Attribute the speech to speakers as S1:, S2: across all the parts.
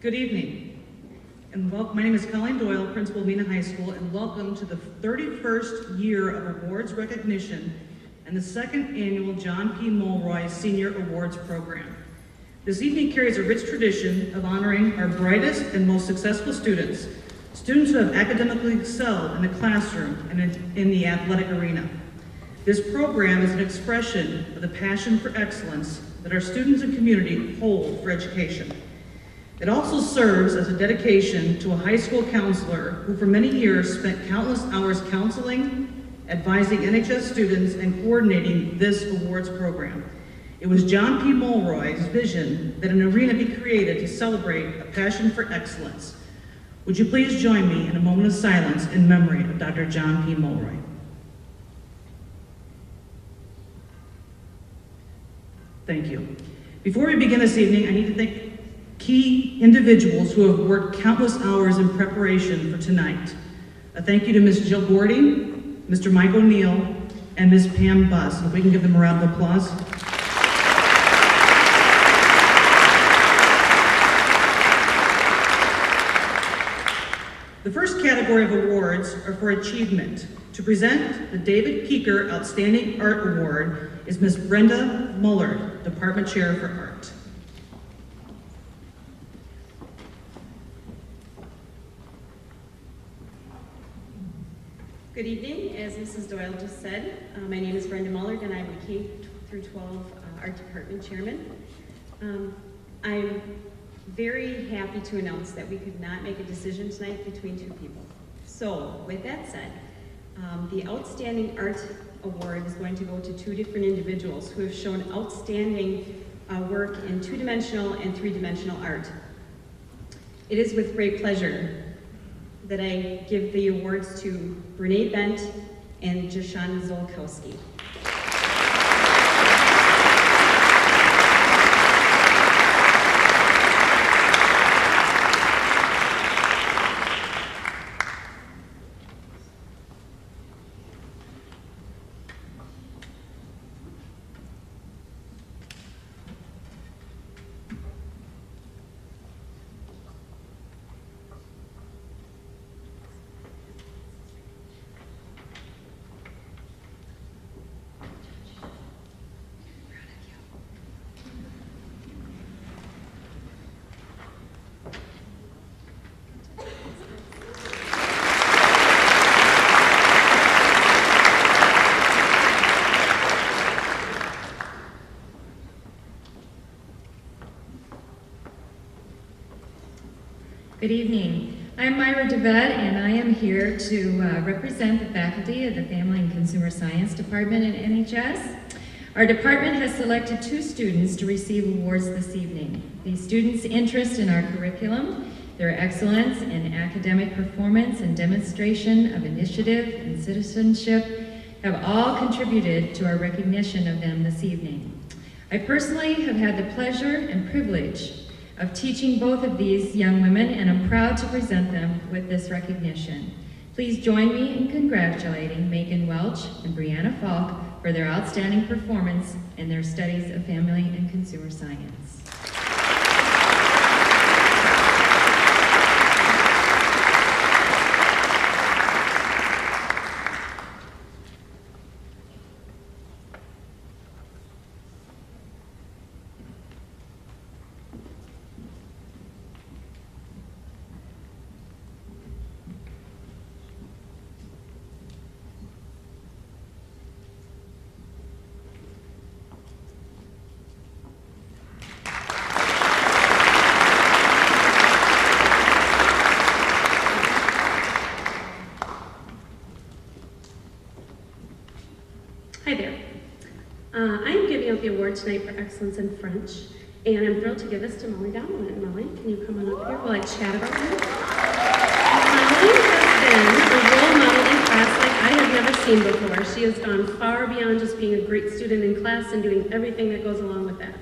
S1: Good evening, and my name is Colleen Doyle, Principal of Neenah High School, and welcome to the 31st year of awards recognition and the second annual John P. Mulroy Senior Awards Program. This evening carries a rich tradition of honoring our brightest and most successful students who have academically excelled in the classroom and in the athletic arena. This program is an expression of the passion for excellence that our students and community hold for education. It also serves as a dedication to a high school counselor who for many years spent countless hours counseling, advising NHS students, and coordinating this awards program. It was John P. Mulroy's vision that an arena be created to celebrate a passion for excellence. Would you please join me in a moment of silence in memory of Dr. John P. Mulroy? Thank you. Before we begin this evening, I need to thank key individuals who have worked countless hours in preparation for tonight. A thank you to Ms. Jill Gordy, Mr. Mike O'Neill, and Ms. Pam Buss. If we can give them a round of applause. The first category of awards are for achievement. To present the David Peaker Outstanding Art Award is Ms. Brenda Mullard, Department Chair for Art.
S2: Good evening. As Mrs. Doyle just said, my name is Brenda Mullard and I'm the K through 12 Art Department Chairman. I'm very happy to announce that we could not make a decision tonight between two people. So with that said, the Outstanding Art Award is going to go to two different individuals who have shown outstanding work in two-dimensional and three-dimensional art. It is with great pleasure that I give the awards to Brene Bent and Jashan Zolkowski.
S3: Good evening. I'm Myra DeVette, and I am here to represent the faculty of the Family and Consumer Science Department at NHS. Our department has selected two students to receive awards this evening. These students' interest in our curriculum, their excellence in academic performance and demonstration of initiative and citizenship have all contributed to our recognition of them this evening. I personally have had the pleasure and privilege of teaching both of these young women, and I'm proud to present them with this recognition. Please join me in congratulating Megan Welch and Brianna Falk for their outstanding performance in their studies of family and consumer science.
S2: Hi there. I am giving out the award tonight for excellence in French, and I'm thrilled to give this to Molly Donovan. Molly, can you come on up here while I chat about her? Molly has been a role model in class like I have never seen before. She has gone far beyond just being a great student in class and doing everything that goes along with that.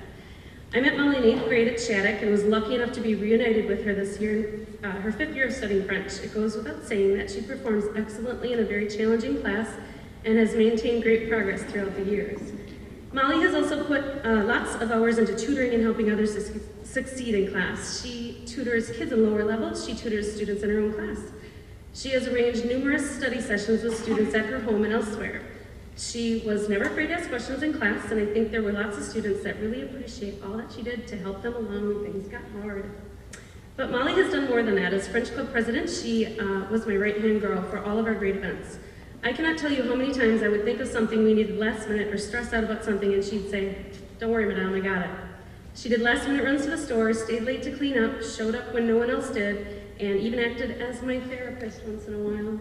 S2: I met Molly in 8th grade at Shattuck and was lucky enough to be reunited with her this year in her 5th year of studying French. It goes without saying that she performs excellently in a very challenging class and has maintained great progress throughout the years. Molly has also put lots of hours into tutoring and helping others
S4: succeed in class. She tutors kids in lower levels. She tutors students in her own class. She has arranged numerous study sessions with students at her home and elsewhere. She was never afraid to ask questions in class, and I think there were lots of students that really appreciate all that she did to help them along when things got hard. But Molly has done more than that. As French Club president, she was my right-hand girl for all of our great events. I cannot tell you how many times I would think of something we needed last minute or stress out about something, and she'd say, "Don't worry, madame, I got it." She did last-minute runs to the store, stayed late to clean up, showed up when no one else did, and even acted as my therapist once in a while.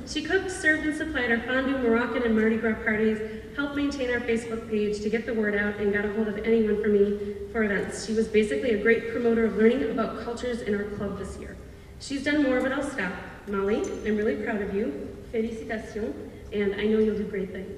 S4: She cooked, served, and supplied our fondue, Moroccan, and Mardi Gras parties, helped maintain our Facebook page to get the word out, and got a hold of anyone for me for events. She was basically a great promoter of learning about cultures in our club this year. She's done more, but I'll stop. Molly, I'm really proud of you. Félicitations, and I know you'll do great things.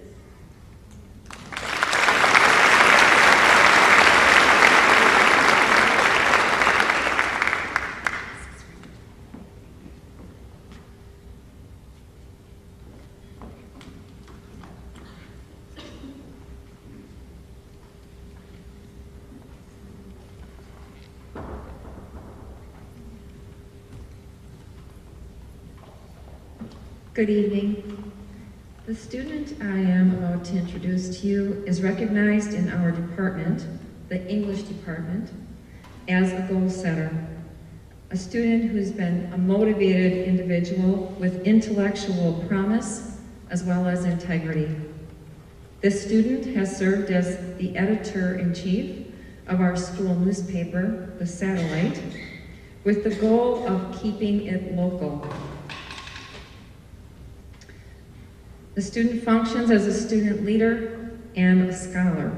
S3: Good evening. The student I am about to introduce to you is recognized in our department, the English department, as a goal setter. A student who's been a motivated individual with intellectual promise as well as integrity. This student has served as the editor-in-chief of our school newspaper, The Satellite, with the goal of keeping it local. The student functions as a student leader and a scholar.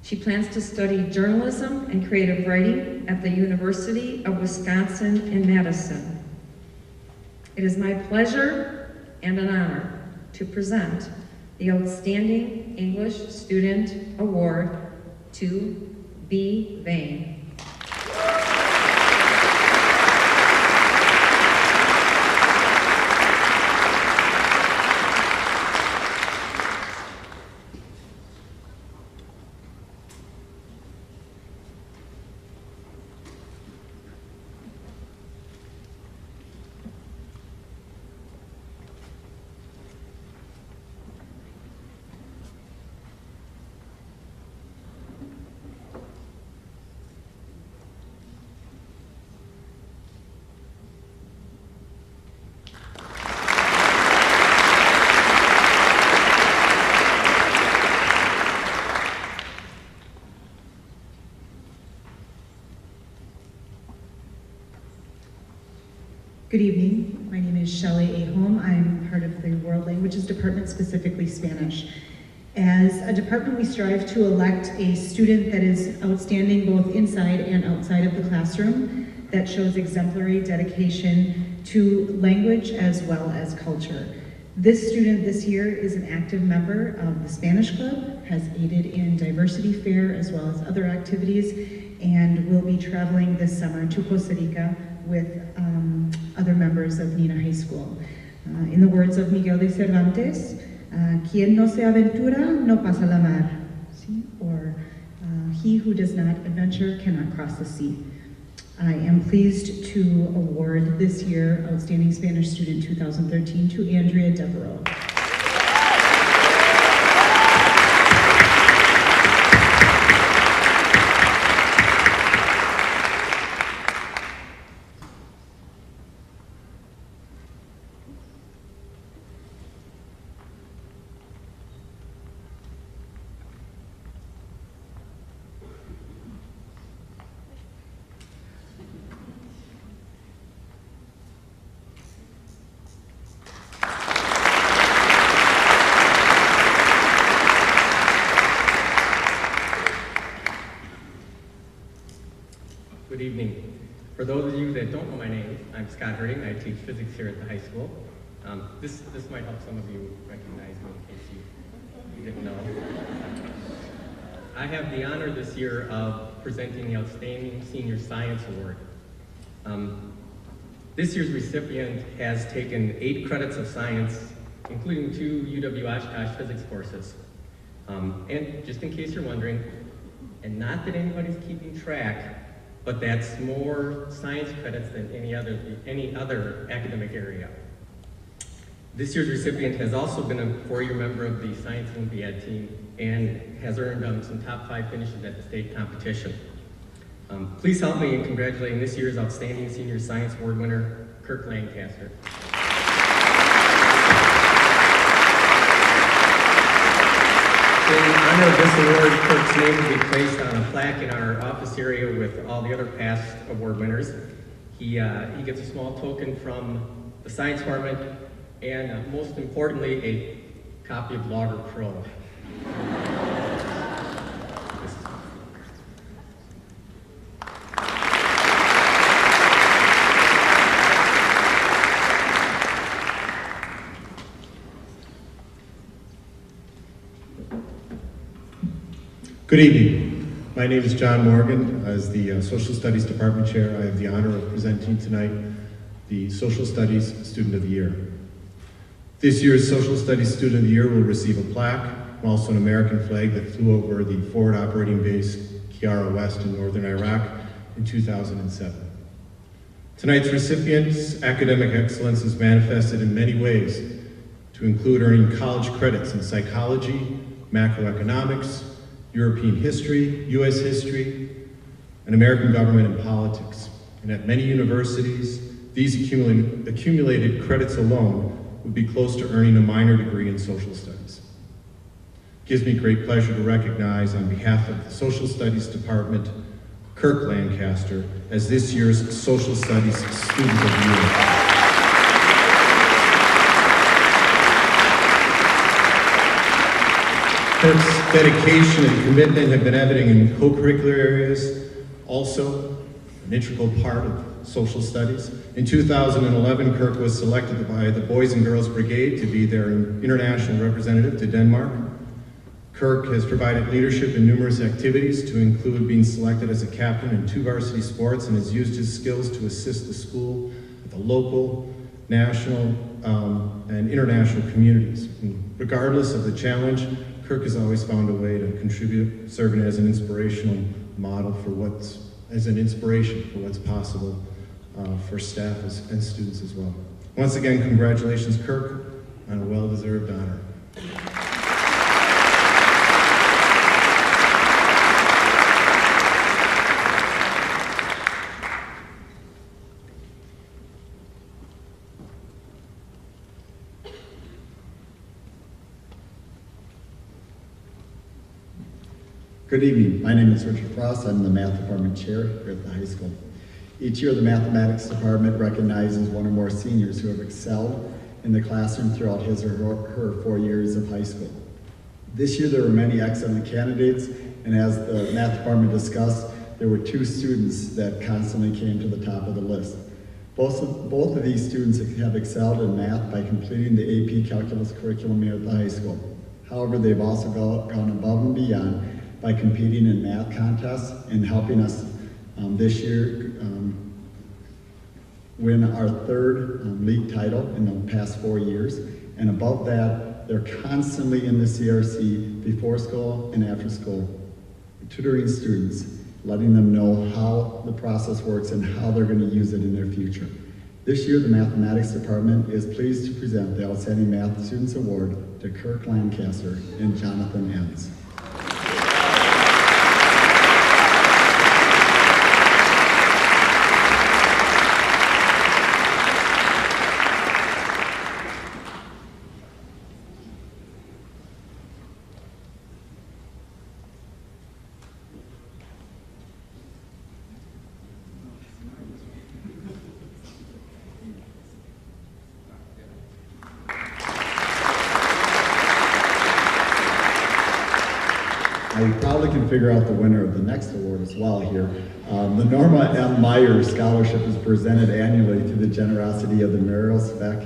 S3: She plans to study journalism and creative writing at the University of Wisconsin in Madison. It is my pleasure and an honor to present the Outstanding English Student Award to B. Vane.
S5: Good evening. My name is Shelley Ahom. I'm part of the World Languages Department, specifically Spanish. As a department, we strive to elect a student that is outstanding both inside and outside of the classroom, that shows exemplary dedication to language as well as culture. This student this year is an active member of the Spanish Club, has aided in diversity fair as well as other activities, and will be traveling this summer to Costa Rica with other members of Neenah High School. In the words of Miguel de Cervantes, quien no se aventura no pasa la mar, or he who does not adventure cannot cross the sea. I am pleased to award this year Outstanding Spanish Student 2013 to Andrea Devereaux.
S6: Good evening. For those of you that don't know my name, I'm Scott Herding. I teach physics here at the high school. This might help some of you recognize me in case you didn't know. I have the honor this year of presenting the Outstanding Senior Science Award. This year's recipient has taken 8 credits of science, including 2 UW Oshkosh physics courses. And just in case you're wondering, And not that anybody's keeping track, but that's more science credits than any other academic area. This year's recipient has also been a 4-year member of the Science Olympiad team and has earned some top 5 finishes at the state competition. Please help me in congratulating this year's Outstanding Senior Science Award winner, Kirk Lancaster. In honor of this award, Kirk's name will be placed on a plaque in our office area with all the other past award winners. He gets a small token from the science department and most importantly, a copy of Logger Pro.
S7: Good evening. My name is John Morgan. As the Social Studies Department Chair, I have the honor of presenting tonight the Social Studies Student of the Year. This year's Social Studies Student of the Year will receive a plaque, and also an American flag that flew over the forward operating base Kiara West in northern Iraq in 2007. Tonight's recipient's academic excellence is manifested in many ways, to include earning college credits in psychology, macroeconomics, European history, U.S. history, and American government and politics. And at many universities, these accumulated credits alone would be close to earning a minor degree in social studies. It gives me great pleasure to recognize, on behalf of the Social Studies Department, Kirk Lancaster as this year's Social Studies Student of the Year. Kirk's dedication and commitment have been evident in co-curricular areas, also an integral part of social studies. In 2011, Kirk was selected by the Boys and Girls Brigade to be their international representative to Denmark. Kirk has provided leadership in numerous activities, to include being selected as a captain in 2 varsity sports, and has used his skills to assist the school at the local, national, and international communities. And regardless of the challenge, Kirk has always found a way to contribute, serving as an inspirational model for as an inspiration for what's possible for staff and students as well. Once again, congratulations, Kirk, on a well-deserved honor.
S8: Good evening. My name is Richard Frost. I'm the Math Department Chair here at the high school. Each year, the Mathematics Department recognizes one or more seniors who have excelled in the classroom throughout his or her 4 years of high school. This year, there were many excellent candidates, and as the Math Department discussed, there were 2 students that constantly came to the top of the list. Both of these students have excelled in math by completing the AP Calculus curriculum here at the high school. However, they've also gone above and beyond by competing in math contests and helping us this year win our 3rd league title in the past 4 years. And above that, they're constantly in the CRC before school and after school, tutoring students, letting them know how the process works and how they're going to use it in their future. This year, the Mathematics Department is pleased to present the Outstanding Math Students Award to Kirk Lancaster and Jonathan Enns. I probably can figure out the winner of the next award as well here. The Norma M. Meyer Scholarship is presented annually through the generosity of the Muriel Sveck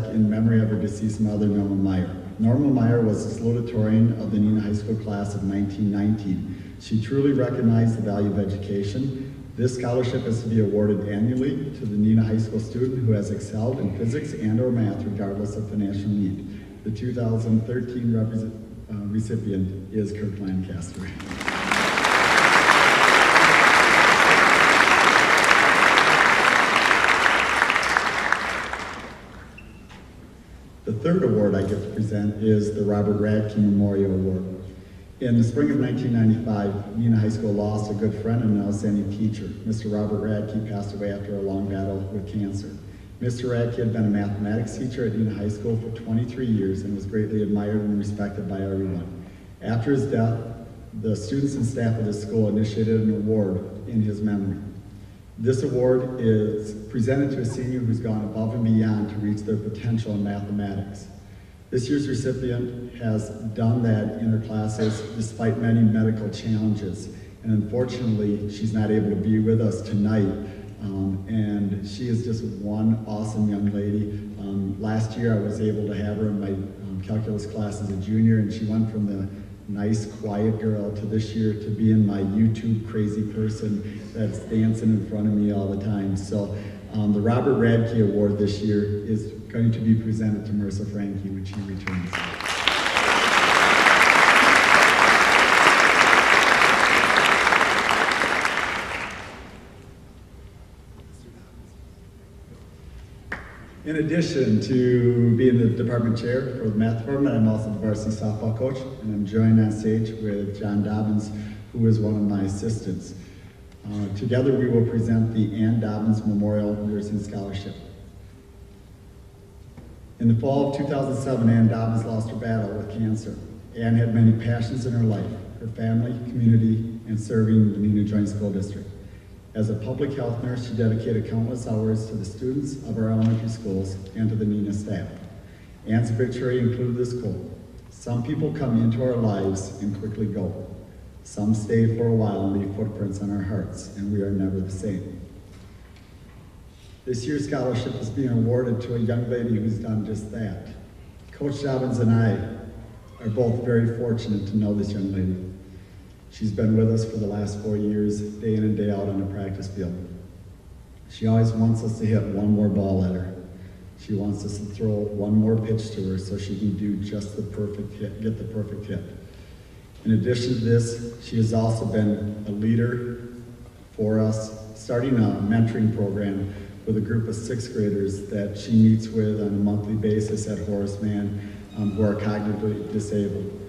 S8: in memory of her deceased mother, Norma Meyer. Norma Meyer was the salutatorian of the Neenah High School class of 1919. She truly recognized the value of education. This scholarship is to be awarded annually to the Neenah High School student who has excelled in physics and or math regardless of financial need. The 2013 recipient is Kirk Lancaster. The third award I get to present is the Robert Radke Memorial Award. In the spring of 1995, Neenah High School lost a good friend and an outstanding teacher. Mr. Robert Radke passed away after a long battle with cancer. Mr. Radke had been a mathematics teacher at Neenah High School for 23 years and was greatly admired and respected by everyone. After his death, the students and staff of the school initiated an award in his memory. This award is presented to a senior who's gone above and beyond to reach their potential in mathematics. This year's recipient has done that in her classes despite many medical challenges. And unfortunately, she's not able to be with us tonight. And she is just one awesome young lady. Last year, I was able to have her in my calculus class as a junior, and she went from the nice, quiet girl to this year to being my YouTube crazy person that's dancing in front of me all the time. So the Robert Radke Award this year is going to be presented to Marissa Franke when she returns. In addition to being the department chair for the math department, I'm also the varsity softball coach, and I'm joined on stage with John Dobbins, who is one of my assistants. Together we will present the Ann Dobbins Memorial Nursing Scholarship. In the fall of 2007, Ann Dobbins lost her battle with cancer. Ann had many passions in her life: her family, community, and serving the Neenah Joint School District. As a public health nurse, she dedicated countless hours to the students of our elementary schools and to the Neenah staff. Ann's obituary included this quote: "Some people come into our lives and quickly go. Some stay for a while and leave footprints on our hearts, and we are never the same." This year's scholarship is being awarded to a young lady who's done just that. Coach Dobbins and I are both very fortunate to know this young lady. She's been with us for the last 4 years, day in and day out on the practice field. She always wants us to hit one more ball at her. She wants us to throw one more pitch to her so she can do just the perfect hit, get the perfect hit. In addition to this, she has also been a leader for us, starting a mentoring program with a group of 6th graders that she meets with on a monthly basis at Horace Mann who are cognitively disabled.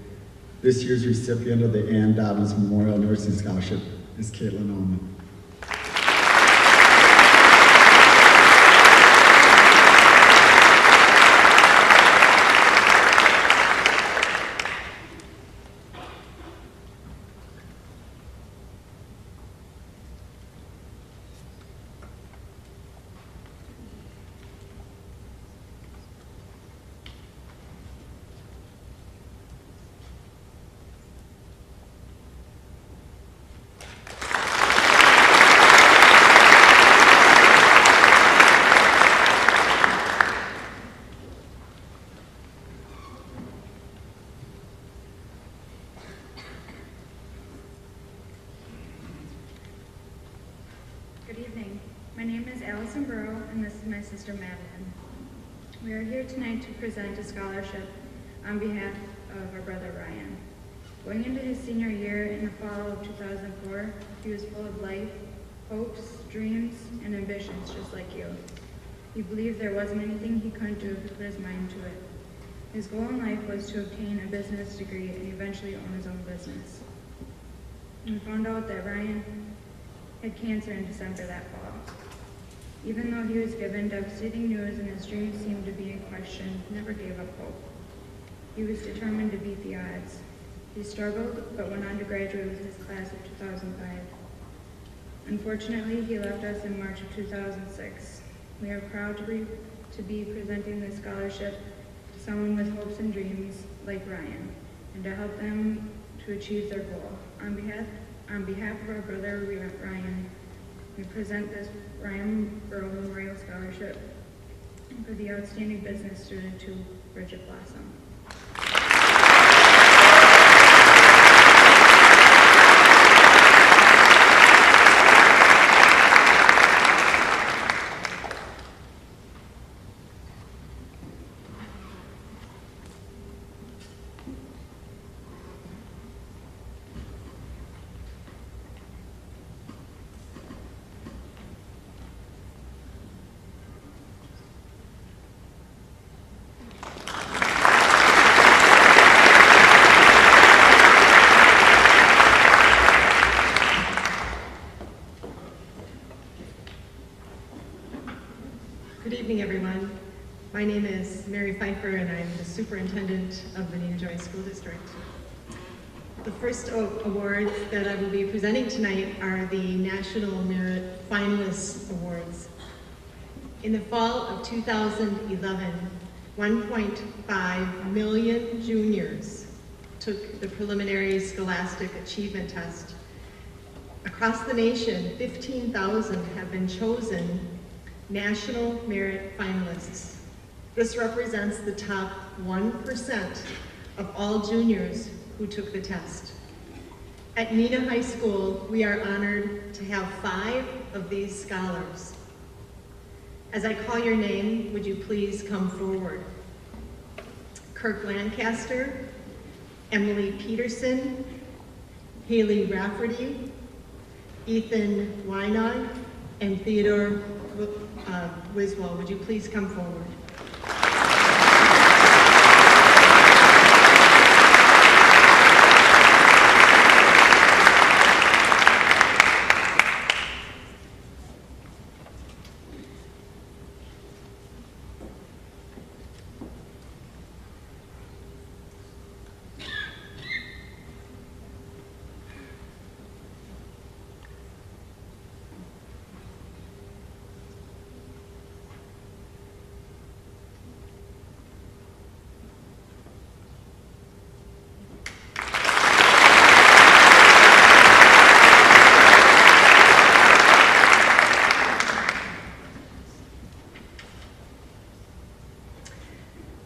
S8: This year's recipient of the Ann Dobbins Memorial Nursing Scholarship is Caitlin Ullman.
S9: Good evening. My name is Allison Burrow, and this is my sister Madeline. We are here tonight to present a scholarship on behalf of our brother Ryan. Going into his senior year in the fall of 2004, he was full of life, hopes, dreams, and ambitions just like you. He believed there wasn't anything he couldn't do if he put his mind to it. His goal in life was to obtain a business degree and eventually own his own business. We found out that Ryan had cancer in December that fall. Even though he was given devastating news and his dreams seemed to be in question, he never gave up hope. He was determined to beat the odds. He struggled, but went on to graduate with his class of 2005. Unfortunately, he left us in March of 2006. We are proud to be presenting this scholarship to someone with hopes and dreams like Ryan, and to help them to achieve their goal. On behalf of our brother Ryan, we present this Ryan Burrow Memorial Scholarship for the outstanding business student to Bridget Blossom.
S10: is Mary Pfeiffer, and I'm the superintendent of the Neenah Joy School District. The first awards that I will be presenting tonight are the National Merit Finalists Awards. In the fall of 2011, 1.5 million juniors took the preliminary scholastic achievement test. Across the nation, 15,000 have been chosen National Merit Finalists. This represents the top 1% of all juniors who took the test. At Neenah High School, we are honored to have 5 of these scholars. As I call your name, would you please come forward? Kirk Lancaster, Emily Peterson, Haley Rafferty, Ethan Weinog, and Theodore Wiswell. Would you please come forward?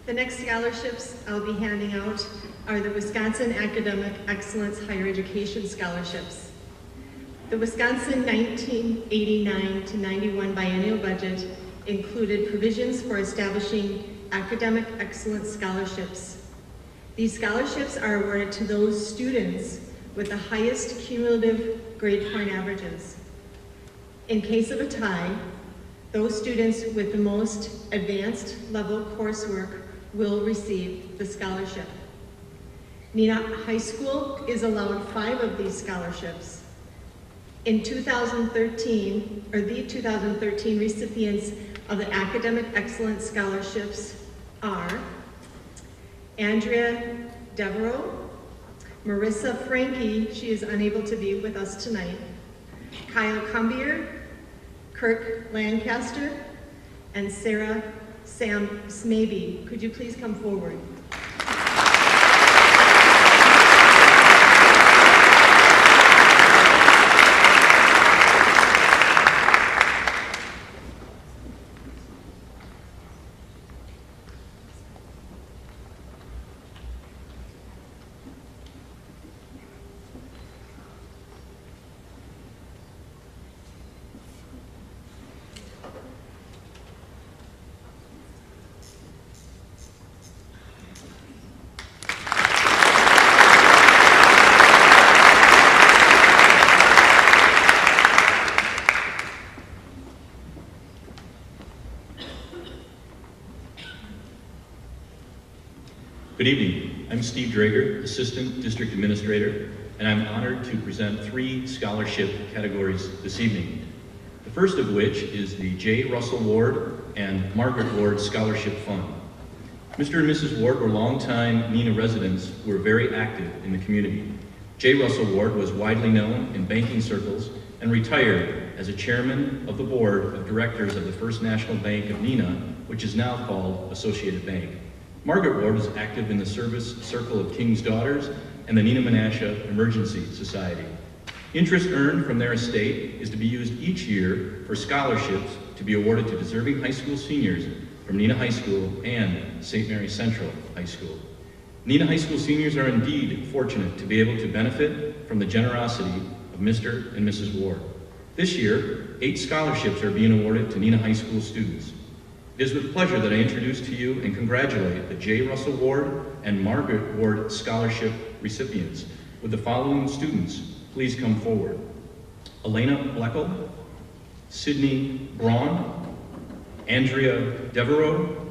S10: The next scholarships I'll be handing out are the Wisconsin Academic Excellence Higher Education Scholarships. The Wisconsin 1989 to 91 biennial budget included provisions for establishing academic excellence scholarships. These scholarships are awarded to those students with the highest cumulative grade point averages. In case of a tie, those students with the most advanced level coursework will receive the scholarship. Neenah High School is allowed 5 of these scholarships. In 2013, the 2013 recipients of the Academic Excellence Scholarships are Andrea Devereaux, Marissa Frankie, she is unable to be with us tonight, Kyle Cumbier, Kirk Lancaster, and Sarah Sam Smaby. Could you please come forward?
S11: Good evening. I'm Steve Drager, Assistant District Administrator, and I'm honored to present 3 scholarship categories this evening. The first of which is the J. Russell Ward and Margaret Ward Scholarship Fund. Mr. and Mrs. Ward were longtime Neenah residents who were very active in the community. J. Russell Ward was widely known in banking circles and retired as a chairman of the board of directors of the First National Bank of Neenah, which is now called Associated Bank. Margaret Ward is active in the Service Circle of King's Daughters and the Neenah Menasha Emergency Society. Interest earned from their estate is to be used each year for scholarships to be awarded to deserving high school seniors from Neenah High School and St. Mary Central High School. Neenah High School seniors are indeed fortunate to be able to benefit from the generosity of Mr. and Mrs. Ward. This year, 8 scholarships are being awarded to Neenah High School students. It is with pleasure that I introduce to you and congratulate the J. Russell Ward and Margaret Ward Scholarship recipients. With the following students, please come forward. Elena Bleckel, Sydney Braun, Andrea Devereaux,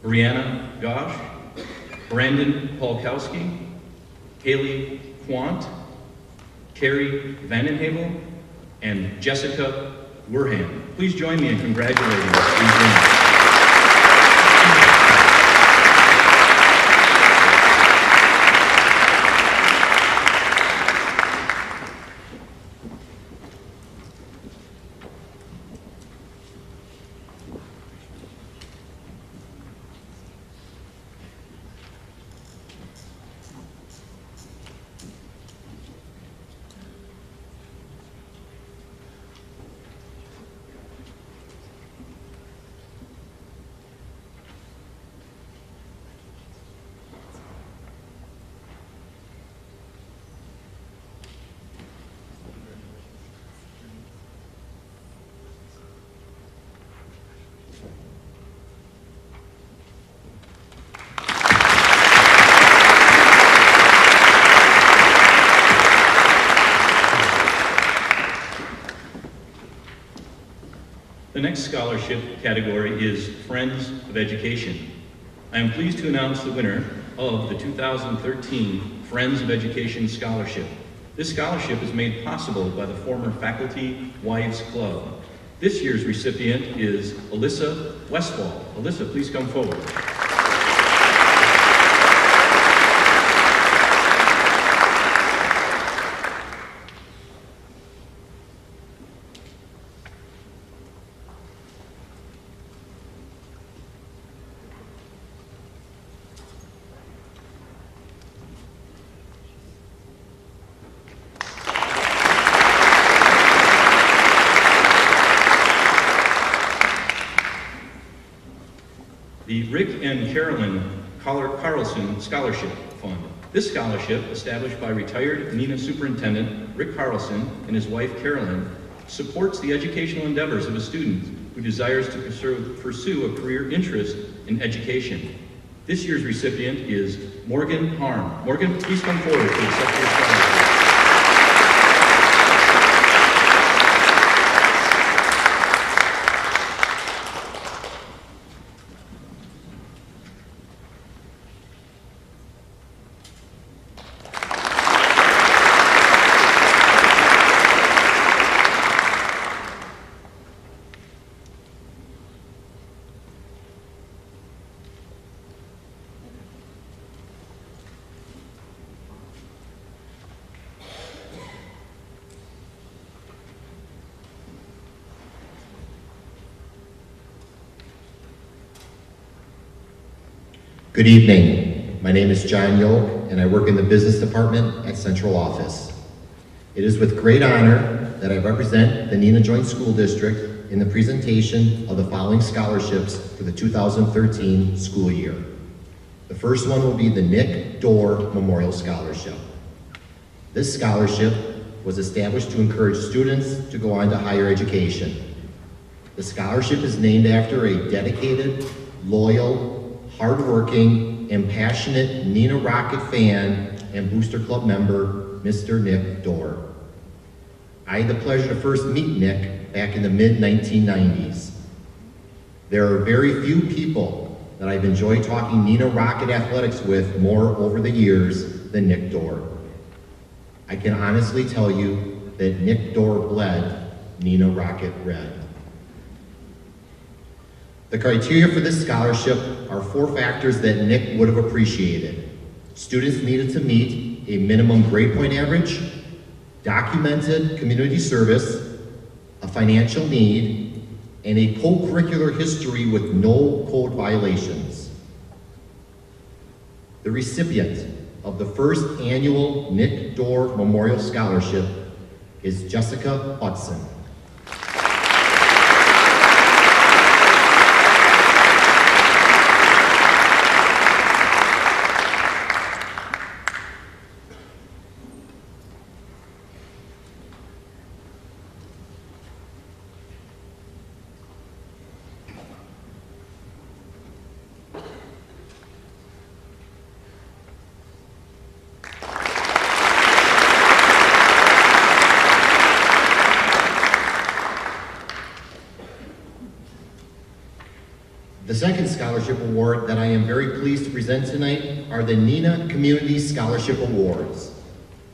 S11: Brianna Gosh, Brandon Polkowski, Haley Quant, Carrie Vandenhavel, and Jessica Werham. Please join me in congratulating these winners. The next scholarship category is Friends of Education. I am pleased to announce the winner of the 2013 Friends of Education Scholarship. This scholarship is made possible by the former Faculty Wives Club. This year's recipient is Alyssa Westfall. Alyssa, please come forward. The Rick and Carolyn Carlson Scholarship Fund. This scholarship, established by retired Neenah Superintendent Rick Carlson and his wife Carolyn, supports the educational endeavors of a student who desires to pursue a career interest in education. This year's recipient is Morgan Harm. Morgan, please come forward to accept your scholarship.
S12: Good evening. My name is John Yoke, and I work in the business department at Central Office. It is with great honor that I represent the Neenah Joint School District in the presentation of the following scholarships for the 2013 school year. The first one will be the Nick Dorr Memorial Scholarship. This scholarship was established to encourage students to go on to higher education. The scholarship is named after a dedicated, loyal, hardworking, and passionate Neenah Rocket fan and Booster Club member, Mr. Nick Dorr. I had the pleasure to first meet Nick back in the mid-1990s. There are very few people that I've enjoyed talking Neenah Rocket athletics with more over the years than Nick Dorr. I can honestly tell you that Nick Dorr bled Neenah Rocket red. The criteria for this scholarship are 4 factors that Nick would have appreciated. Students needed to meet a minimum grade point average, documented community service, a financial need, and a co-curricular history with no code violations. The recipient of the first annual Nick Dorr Memorial Scholarship is Jessica Hudson. The second scholarship award that I am very pleased to present tonight are the Neenah Community Scholarship Awards.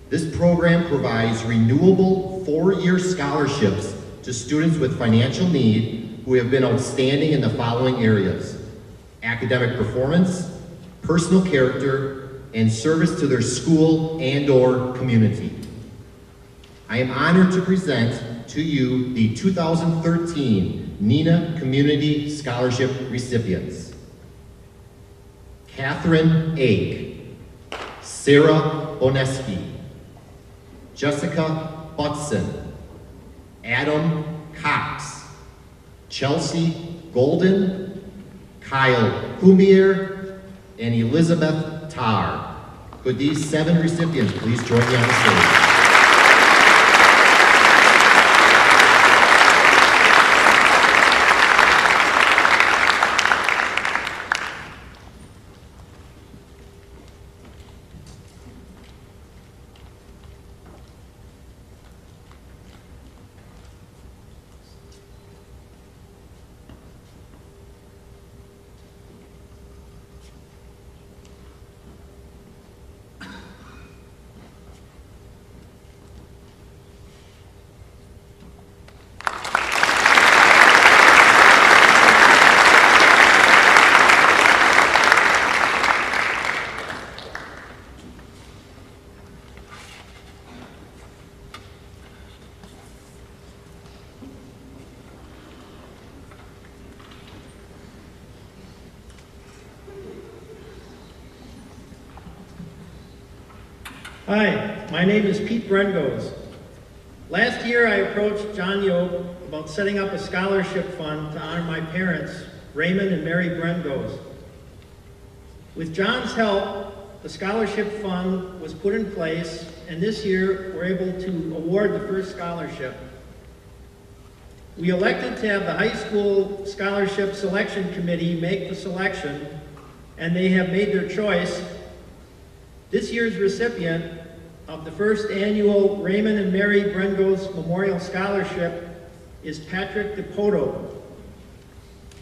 S12: This program provides renewable 4-year scholarships to students with financial need who have been outstanding in the following areas: academic performance, personal character, and service to their school and/or community. I am honored to present to you the 2013 Neenah Community Scholarship recipients: Catherine Ake, Sarah Boneski, Jessica Hudson, Adam Cox, Chelsea Golden, Kyle Humier, and Elizabeth Tarr. Could these 7 recipients please join me on the stage?
S13: Hi, my name is Pete Brengos. Last year I approached John Yoke about setting up a scholarship fund to honor my parents, Raymond and Mary Brengos. With John's help, the scholarship fund was put in place, and this year we're able to award the first scholarship. We elected to have the high school scholarship selection committee make the selection, and they have made their choice. This year's recipient of the first annual Raymond and Mary Brengos Memorial Scholarship is Patrick DePoto.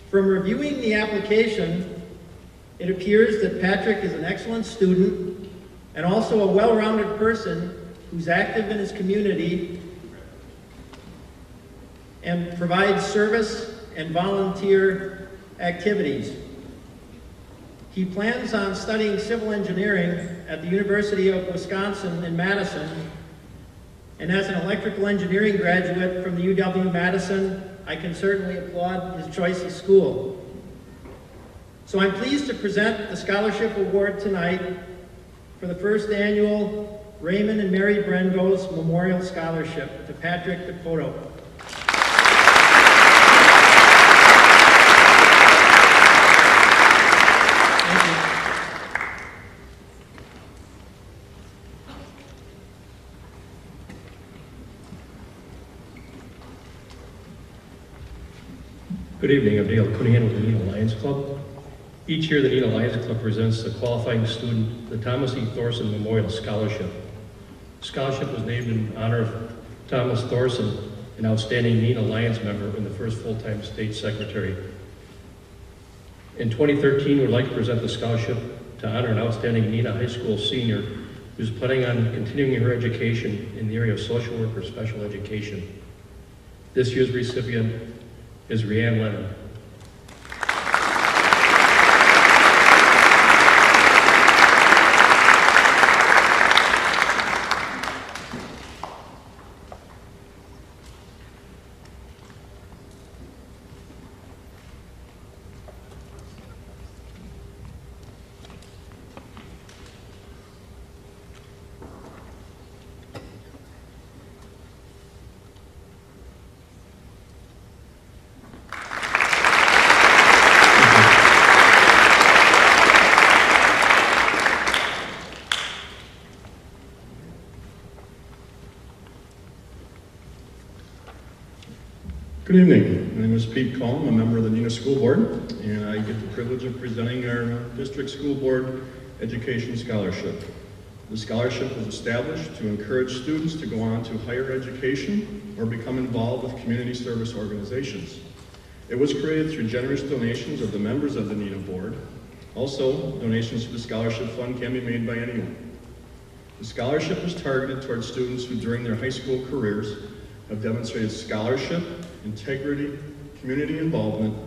S13: From reviewing the application, it appears that Patrick is an excellent student and also a well-rounded person who's active in his community and provides service and volunteer activities. He plans on studying civil engineering at the University of Wisconsin in Madison, and as an electrical engineering graduate from the UW-Madison, I can certainly applaud his choice of school. So I'm pleased to present the scholarship award tonight for the first annual Raymond and Mary Brengos Memorial Scholarship to Patrick DePoto.
S14: Good evening, I'm Dale Cunningham with the Neenah Lions Club. Each year, the Neenah Lions Club presents a qualifying student the Thomas E. Thorson Memorial Scholarship. The scholarship was named in honor of Thomas Thorson, an outstanding Neenah Lions member and the first full-time state secretary. In 2013, we'd like to present the scholarship to honor an outstanding Neenah High School senior who's planning on continuing her education in the area of social work or special education. This year's recipient is Rianne Lennon.
S15: Good evening. My name is Pete Cullen. I'm a member of the Neenah School Board, and I get the privilege of presenting our District School Board Education Scholarship. The scholarship was established to encourage students to go on to higher education or become involved with community service organizations. It was created through generous donations of the members of the Neenah Board. Also, donations to the scholarship fund can be made by anyone. The scholarship is targeted towards students who during their high school careers have demonstrated scholarship, integrity, community involvement,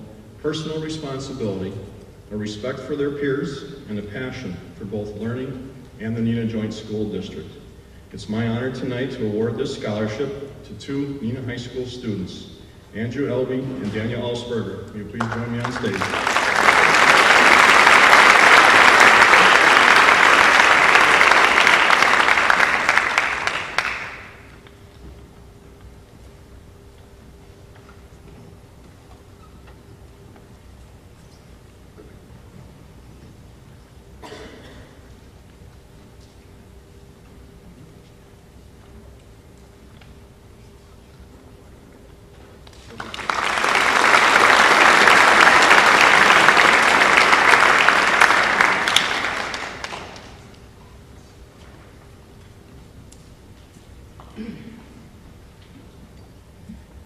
S15: personal responsibility, a respect for their peers, and a passion for both learning and the Neenah Joint School District. It's my honor tonight to award this scholarship to two Neenah High School students, Andrew Elby and Daniel Alsberger. Will you please join me on stage?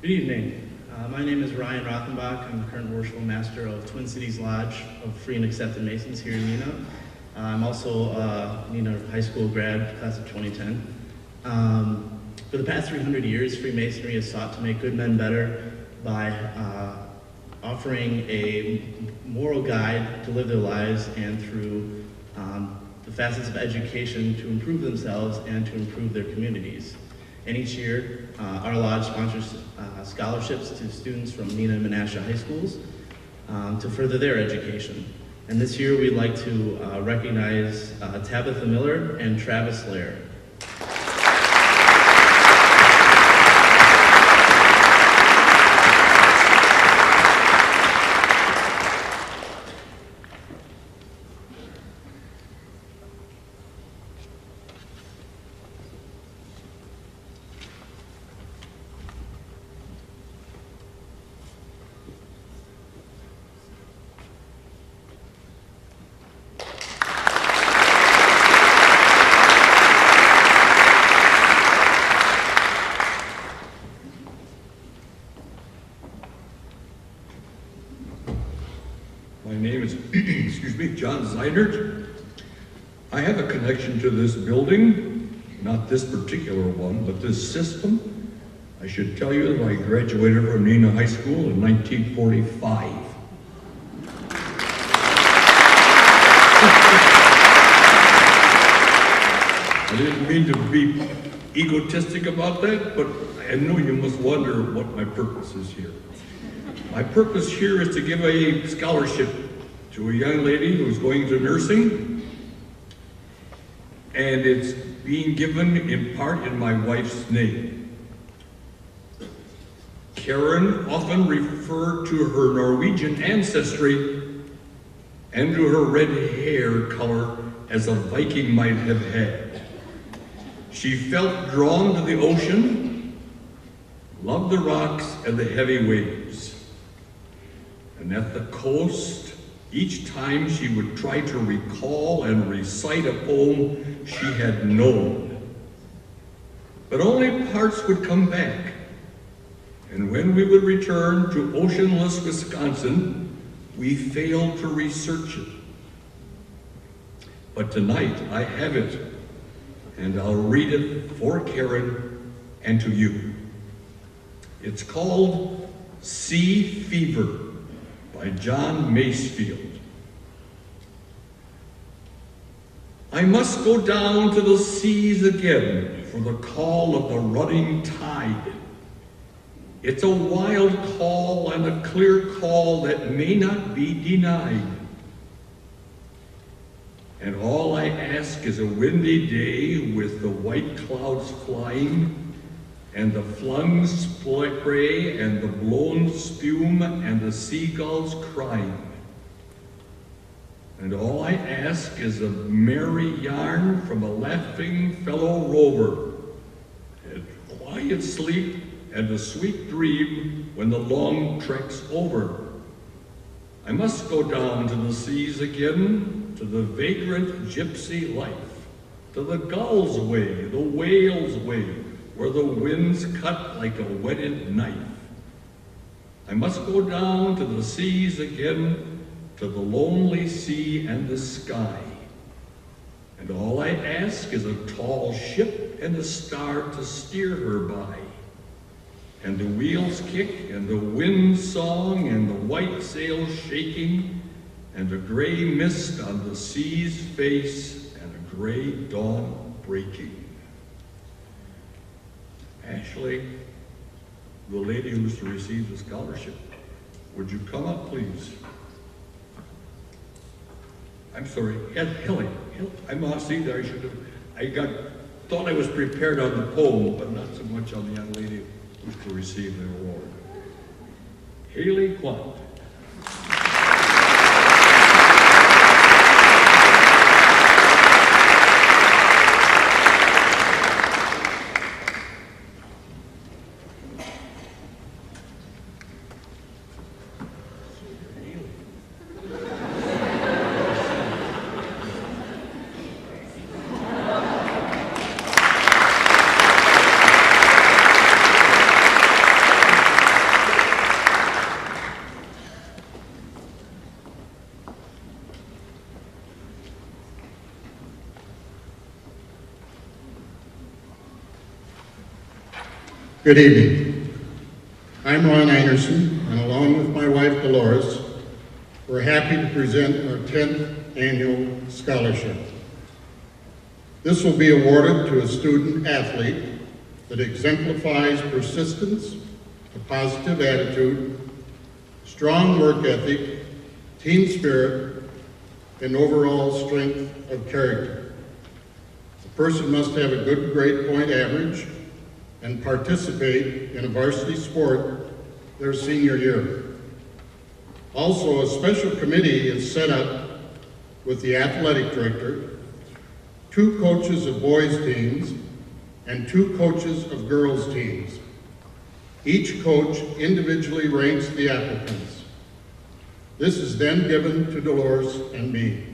S16: Good evening. My name is Ryan Rothenbach. I'm the current worshipful master of Twin Cities Lodge of Free and Accepted Masons here in Neenah. I'm also a Neenah High School grad, class of 2010. For the past 300 years, Freemasonry has sought to make good men better by offering a moral guide to live their lives and through the facets of education to improve themselves and to improve their communities. And each year, our lodge sponsors scholarships to students from Neenah and Menasha high schools to further their education. And this year, we'd like to recognize Tabitha Miller and Travis Lair.
S17: Reinert. I have a connection to this building, not this particular one, but this system. I should tell you that I graduated from Neenah High School in 1945. I didn't mean to be egotistic about that, but I know you must wonder what my purpose is here. My purpose here is to give a scholarship to a young lady who's going to nursing, and it's being given in part in my wife's name. Karen often referred to her Norwegian ancestry and to her red hair color as a Viking might have had. She felt drawn to the ocean, loved the rocks and the heavy waves. And at the coast, each time she would try to recall and recite a poem she had known. But only parts would come back. And when we would return to oceanless Wisconsin, we failed to research it. But tonight I have it, and I'll read it for Karen and to you. It's called Sea Fever by John Masefield. I must go down to the seas again for the call of the running tide. It's a wild call and a clear call that may not be denied. And all I ask is a windy day with the white clouds flying and the flung spray and the blown spume and the seagulls crying. And all I ask is a merry yarn from a laughing fellow rover, and quiet sleep and a sweet dream when the long trek's over. I must go down to the seas again, to the vagrant gypsy life, to the gull's way, the whale's way, where the winds cut like a whetted knife. I must go down to the seas again, to the lonely sea and the sky. And all I ask is a tall ship and a star to steer her by. And the wheels kick, and the wind song, and the white sails shaking, and a gray mist on the sea's face, and a gray dawn breaking. Ashley, the lady who's to receive the scholarship, would you come up, please? I'm sorry, Helly, I'm off seat there. Thought I was prepared on the poem, but not so much on the young lady who's to receive the award. Haley Quant.
S18: Good evening. I'm Ron Anderson, and along with my wife Dolores, we're happy to present our 10th annual scholarship. This will be awarded to a student athlete that exemplifies persistence, a positive attitude, strong work ethic, team spirit, and overall strength of character. The person must have a good grade point average and participate in a varsity sport their senior year. Also, a special committee is set up with the athletic director, 2 coaches of boys teams, and 2 coaches of girls teams. Each coach individually ranks the applicants. This is then given to Dolores and me.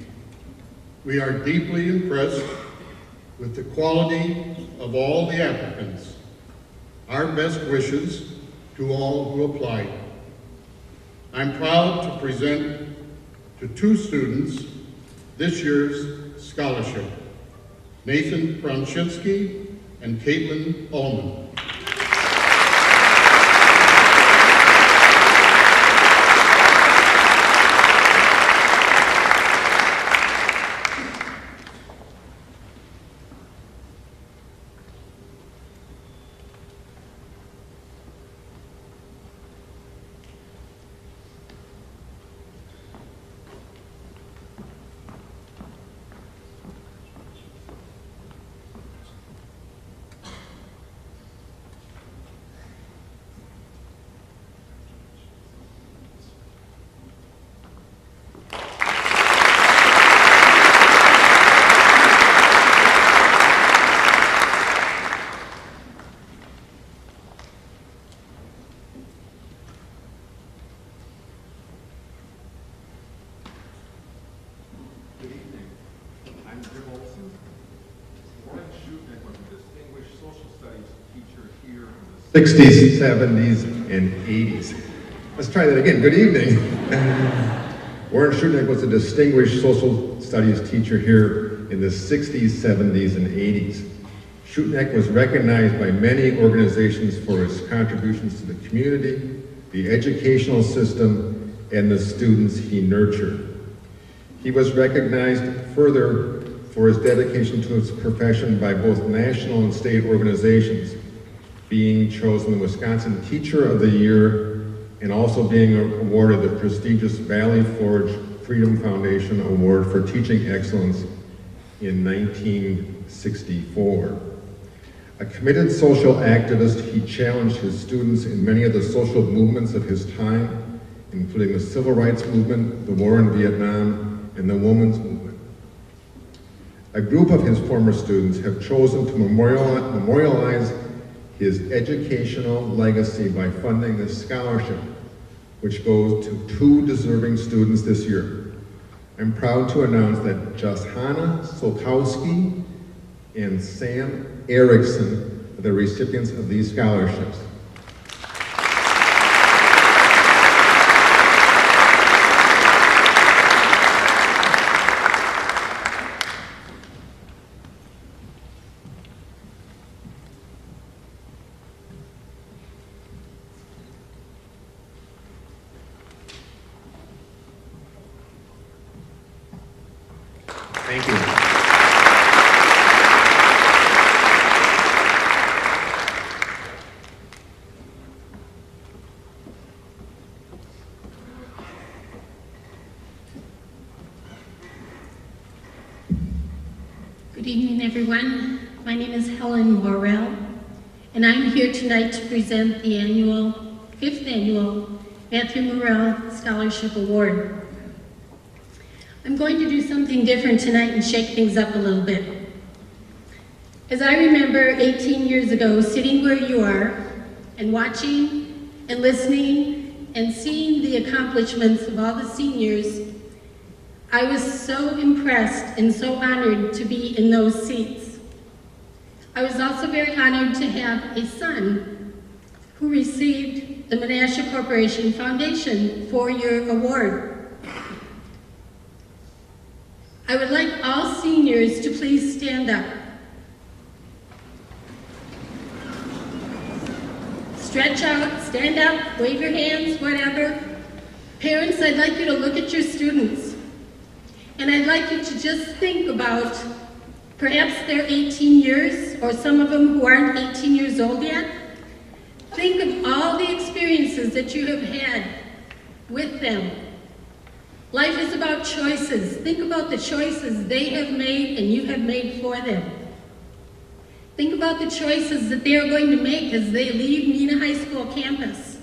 S18: We are deeply impressed with the quality of all the applicants. Our best wishes to all who applied. I'm proud to present to 2 students this year's scholarship. Nathan Bronshinsky and Caitlin Ullman.
S19: Good evening. I'm Jim Olson. Warren Schutnick was a distinguished social studies teacher here in the
S7: 60s, 70s, and 80s. Let's try that again. Good evening. Warren Schutnick was a distinguished social studies teacher here in the 60s, 70s, and 80s. Schutnick was recognized by many organizations for his contributions to the community, the educational system, and the students he nurtured. He was recognized further for his dedication to his profession by both national and state organizations, being chosen the Wisconsin Teacher of the Year and also being awarded the prestigious Valley Forge Freedom Foundation Award for Teaching Excellence in 1964. A committed social activist, he challenged his students in many of the social movements of his time, including the Civil Rights Movement, the war in Vietnam, and the women's movement. A group of his former students have chosen to memorialize his educational legacy by funding this scholarship, which goes to 2 deserving students this year. I'm proud to announce that Joshana Solkowski and Sam Erickson are the recipients of these scholarships. Thank you.
S20: Good evening, everyone. My name is Helen Morrell, and I'm here tonight to present the 5th annual Matthew Morrell Scholarship Award. I'm going to do something different tonight and shake things up a little bit. As I remember 18 years ago, sitting where you are and watching and listening and seeing the accomplishments of all the seniors, I was so impressed and so honored to be in those seats. I was also very honored to have a son who received the Menasha Corporation Foundation 4-year award. I would like all seniors to please stand up. Stretch out, stand up, wave your hands, whatever. Parents, I'd like you to look at your students. And I'd like you to just think about perhaps their 18 years, or some of them who aren't 18 years old yet. Think of all the experiences that you have had with them. Life is about choices. Think about the choices they have made and you have made for them. Think about the choices that they are going to make as they leave Neenah High School campus.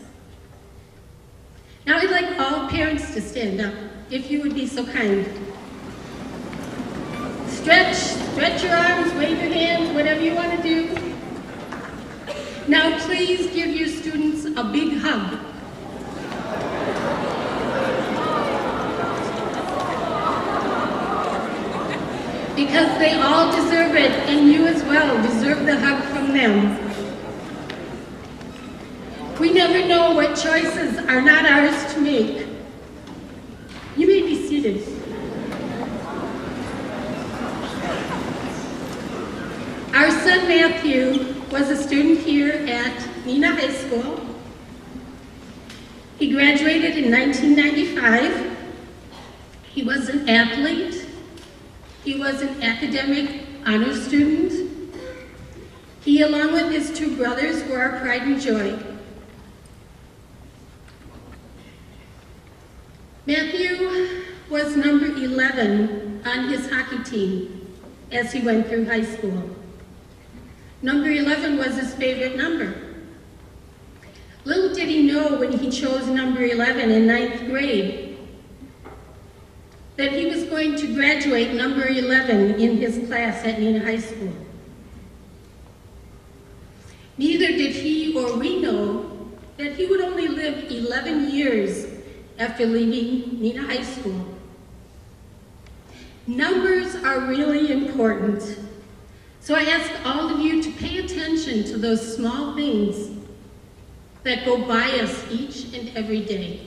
S20: Now I'd like all parents to stand up, if you would be so kind. Stretch your arms, wave your hands, whatever you want to do. Now please give your students a big hug. Because they all deserve it, and you as well deserve the hug from them. We never know what choices are not ours to make. You may be seated. Matthew was a student here at Neenah High School. He graduated in 1995. He was an athlete. He was an academic honor student. He, along with his two brothers, were our pride and joy. Matthew was number 11 on his hockey team as he went through high school. Number 11 was his favorite number. Little did he know when he chose number 11 in 9th grade that he was going to graduate number 11 in his class at Neenah High School. Neither did he or we know that he would only live 11 years after leaving Neenah High School. Numbers are really important, so I ask all of you to pay attention to those small things that go by us each and every day.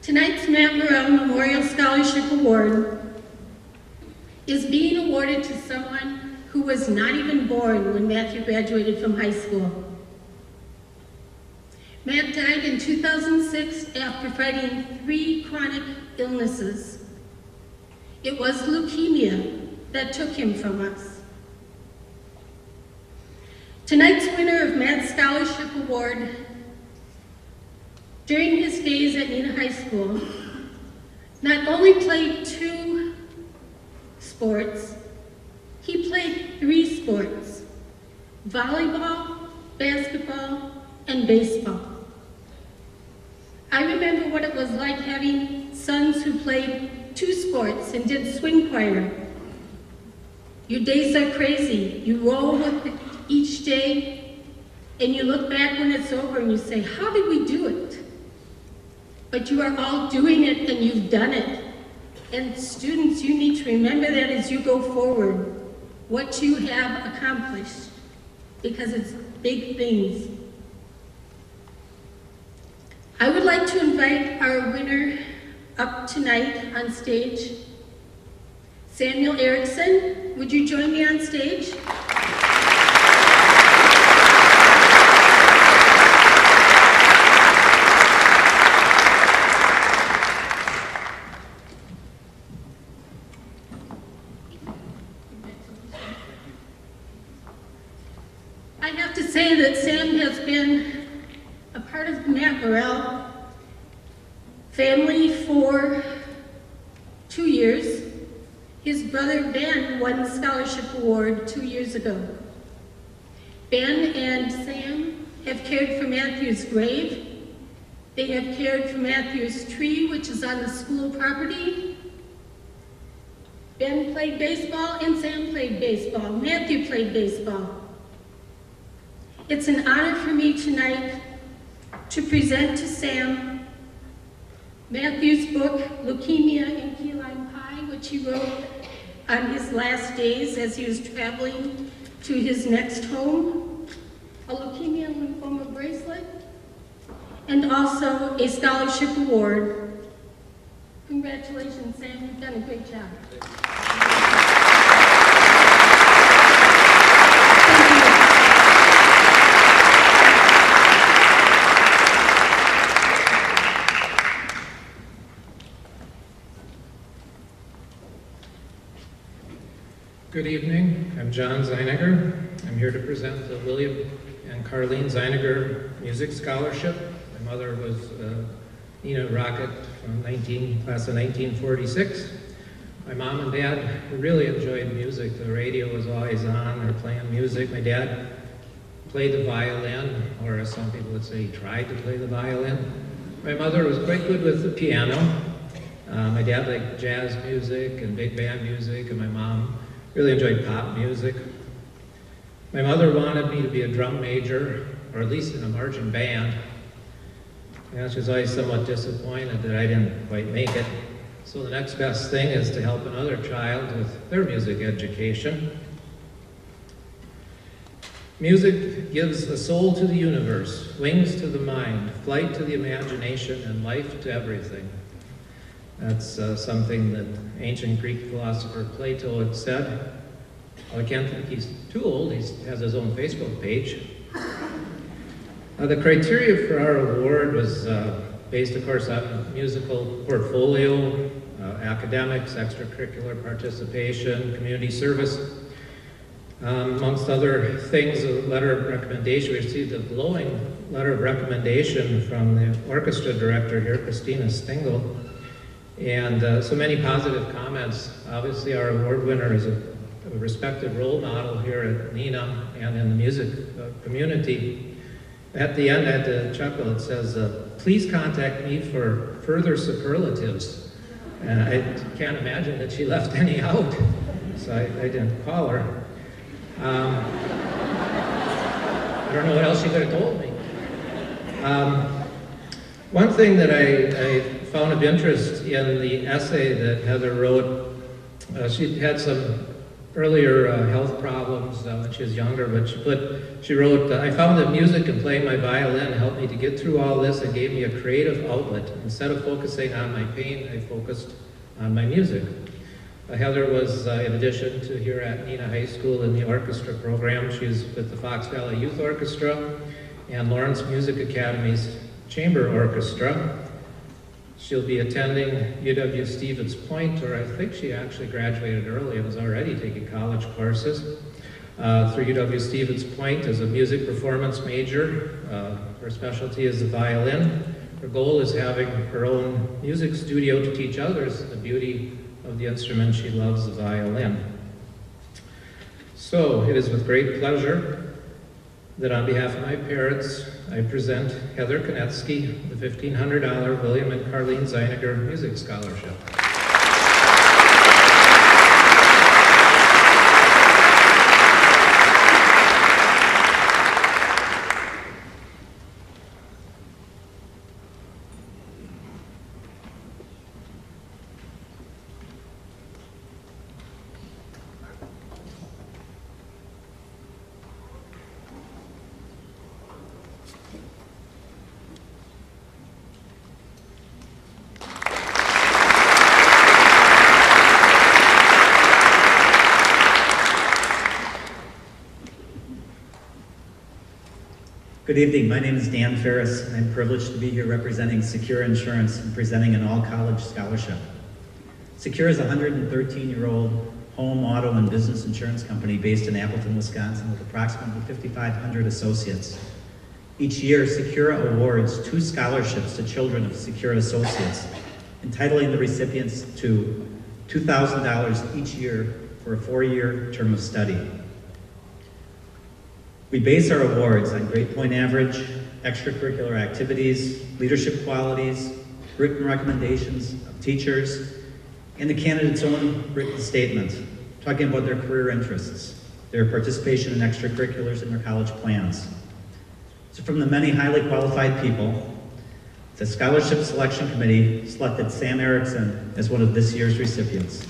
S20: Tonight's Matt Morrell Memorial Scholarship Award is being awarded to someone who was not even born when Matthew graduated from high school. Matt died in 2006 after fighting 3 chronic illnesses. It was leukemia that took him from us. Tonight's winner of Matt's Scholarship Award, during his days at Neenah High School, not only played 2 sports, he played 3 sports: volleyball, basketball, and baseball. I remember what it was like having sons who played 2 sports and did swing choir. Your days are crazy. You roll with it each day, and you look back when it's over and you say, how did we do it? But you are all doing it and you've done it. And students, you need to remember that as you go forward, what you have accomplished, because it's big things. I would like to invite our winner up tonight on stage. Samuel Erickson, would you join me on stage? I have to say that Sam has been a part of the Matt Morrell family for 2 years. His brother Ben won the scholarship award 2 years ago. Ben and Sam have cared for Matthew's grave. They have cared for Matthew's tree, which is on the school property. Ben played baseball and Sam played baseball. Matthew played baseball. It's an honor for me tonight to present to Sam Matthew's book, Leukemia in Key Lime Pie, which he wrote on his last days as he was traveling to his next home, a leukemia and lymphoma bracelet, and also a scholarship award. Congratulations, Sam, you've done a great job.
S21: Good evening, I'm John Zeiniger. I'm here to present the William and Carlene Zeiniger Music Scholarship. My mother was Neenah Rocket from class of 1946. My mom and dad really enjoyed music. The radio was always on, they were playing music. My dad played the violin, or as some people would say, he tried to play the violin. My mother was quite good with the piano. My dad liked jazz music and big band music, and my mom really enjoyed pop music. My mother wanted me to be a drum major, or at least in a marching band. And she was always somewhat disappointed that I didn't quite make it. So the next best thing is to help another child with their music education. Music gives a soul to the universe, wings to the mind, flight to the imagination, and life to everything. That's something that ancient Greek philosopher Plato had said. Well, I can't think he's too old. He has his own Facebook page. The criteria for our award was based, of course, on musical portfolio, academics, extracurricular participation, community service. Amongst other things, a letter of recommendation. We received a glowing letter of recommendation from the orchestra director here, Christina Stengel, and so many positive comments. Obviously, our award winner is a respected role model here at Neenah and in the music community. At the end, I had to chuckle. It says, please contact me for further superlatives. And I can't imagine that she left any out, so I didn't call her. I don't know what else she could have told me. One thing that I found of interest in the essay that Heather wrote, she had some earlier health problems when she was younger, but she wrote, I found that music and playing my violin helped me to get through all this and gave me a creative outlet. Instead of focusing on my pain, I focused on my music. Heather was, in addition to here at Neenah High School in the orchestra program, she's with the Fox Valley Youth Orchestra and Lawrence Music Academy's Chamber Orchestra. She'll be attending UW-Stevens Point, or I think she actually graduated early and was already taking college courses through UW-Stevens Point as a music performance major. Her specialty is the violin. Her goal is having her own music studio to teach others the beauty of the instrument she loves, the violin. So it is with great pleasure that on behalf of my parents, I present Heather Konetsky the $1,500 William and Carleen Zeiniger Music Scholarship.
S1: Good evening, my name is Dan Ferris, and I'm privileged to be here representing Secure Insurance and presenting an all-college scholarship. Secure is a 113-year-old home, auto, and business insurance company based in Appleton, Wisconsin with approximately 5,500 associates. Each year, Secure awards 2 scholarships to children of Secure associates, entitling the recipients to $2,000 each year for a 4-year term of study. We base our awards on grade point average, extracurricular activities, leadership qualities, written recommendations of teachers, and the candidate's own written statement, talking about their career interests, their participation in extracurriculars, and their college plans. So from the many highly qualified people, the Scholarship Selection Committee selected Sam Erickson as one of this year's recipients.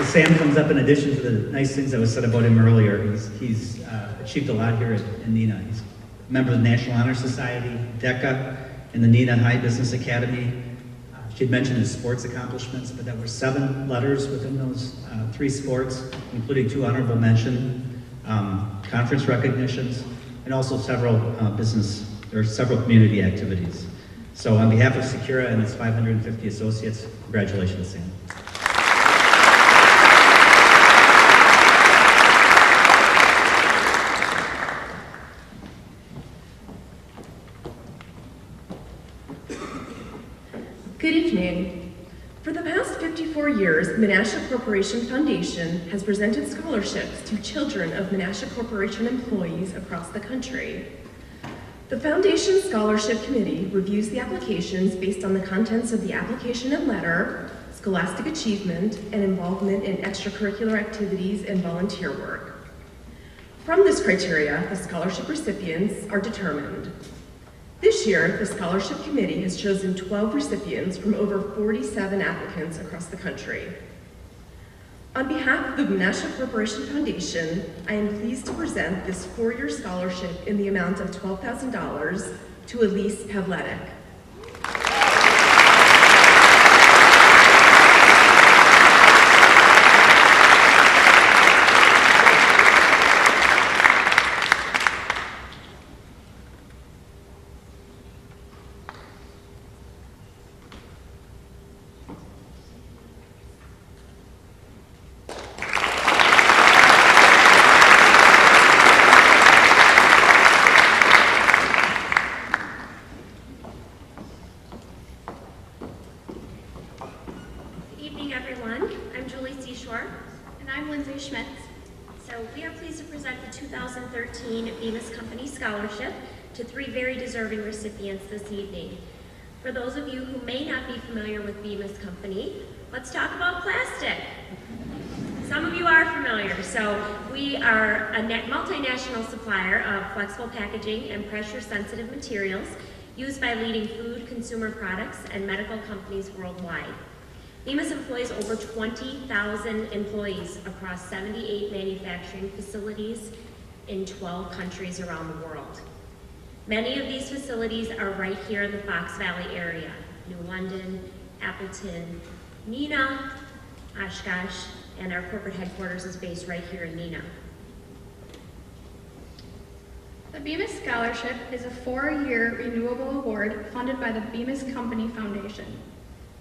S1: Sam comes up in addition to the nice things that was said about him earlier. He's achieved a lot here in Neenah. He's a member of the National Honor Society, DECA, and the Neenah High Business Academy. She'd mentioned his sports accomplishments, but there were 7 letters within those 3 sports, including 2 honorable mention, conference recognitions, and also several community activities. So on behalf of Secura and its 550 associates, congratulations, Sam.
S22: Good evening. For the past 54 years, Menasha Corporation Foundation has presented scholarships to children of Menasha Corporation employees across the country. The Foundation Scholarship Committee reviews the applications based on the contents of the application and letter, scholastic achievement, and involvement in extracurricular activities and volunteer work. From this criteria, the scholarship recipients are determined. This year, the Scholarship Committee has chosen 12 recipients from over 47 applicants across the country. On behalf of the Menasha Corporation Foundation, I am pleased to present this 4-year scholarship in the amount of $12,000 to Elise Pavletic.
S2: evening, everyone. I'm Julie Seashore. And I'm Lindsay Schmitz. So we are pleased to present the 2013 Bemis Company Scholarship to 3 very deserving recipients this evening. For those of you who may not be familiar with Bemis Company, let's talk about plastic. Some of you are familiar. So we are a multinational supplier of flexible packaging and pressure-sensitive materials used by leading food, consumer products, and medical companies worldwide. Bemis employs over 20,000 employees across 78 manufacturing facilities in 12 countries around the world. Many of these facilities are right here in the Fox Valley area: New London, Appleton, Neenah, Oshkosh, and our corporate headquarters is based right here in Neenah.
S4: The Bemis Scholarship is a 4-year renewable award funded by the Bemis Company Foundation.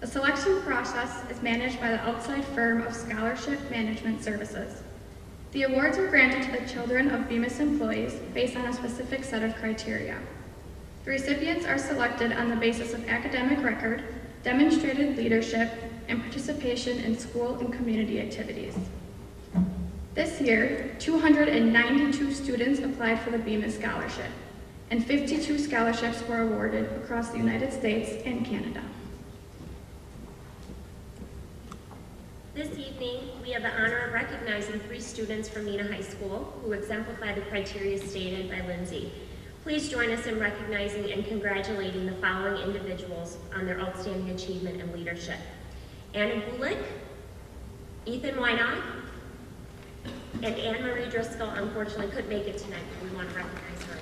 S4: The selection process is managed by the outside firm of Scholarship Management Services. The awards are granted to the children of Bemis employees based on a specific set of criteria. The recipients are selected on the basis of academic record, demonstrated leadership, and participation in school and community activities. This year, 292 students applied for the Bemis Scholarship, and 52 scholarships were awarded across the United States and Canada.
S2: This evening, we have the honor of recognizing 3 students from Neenah High School who exemplify the criteria stated by Lindsay. Please join us in recognizing and congratulating the following individuals on their outstanding achievement and leadership: Anna Gulick, Ethan Wynot, and Anne-Marie Driscoll unfortunately couldn't make it tonight, but we want to recognize her.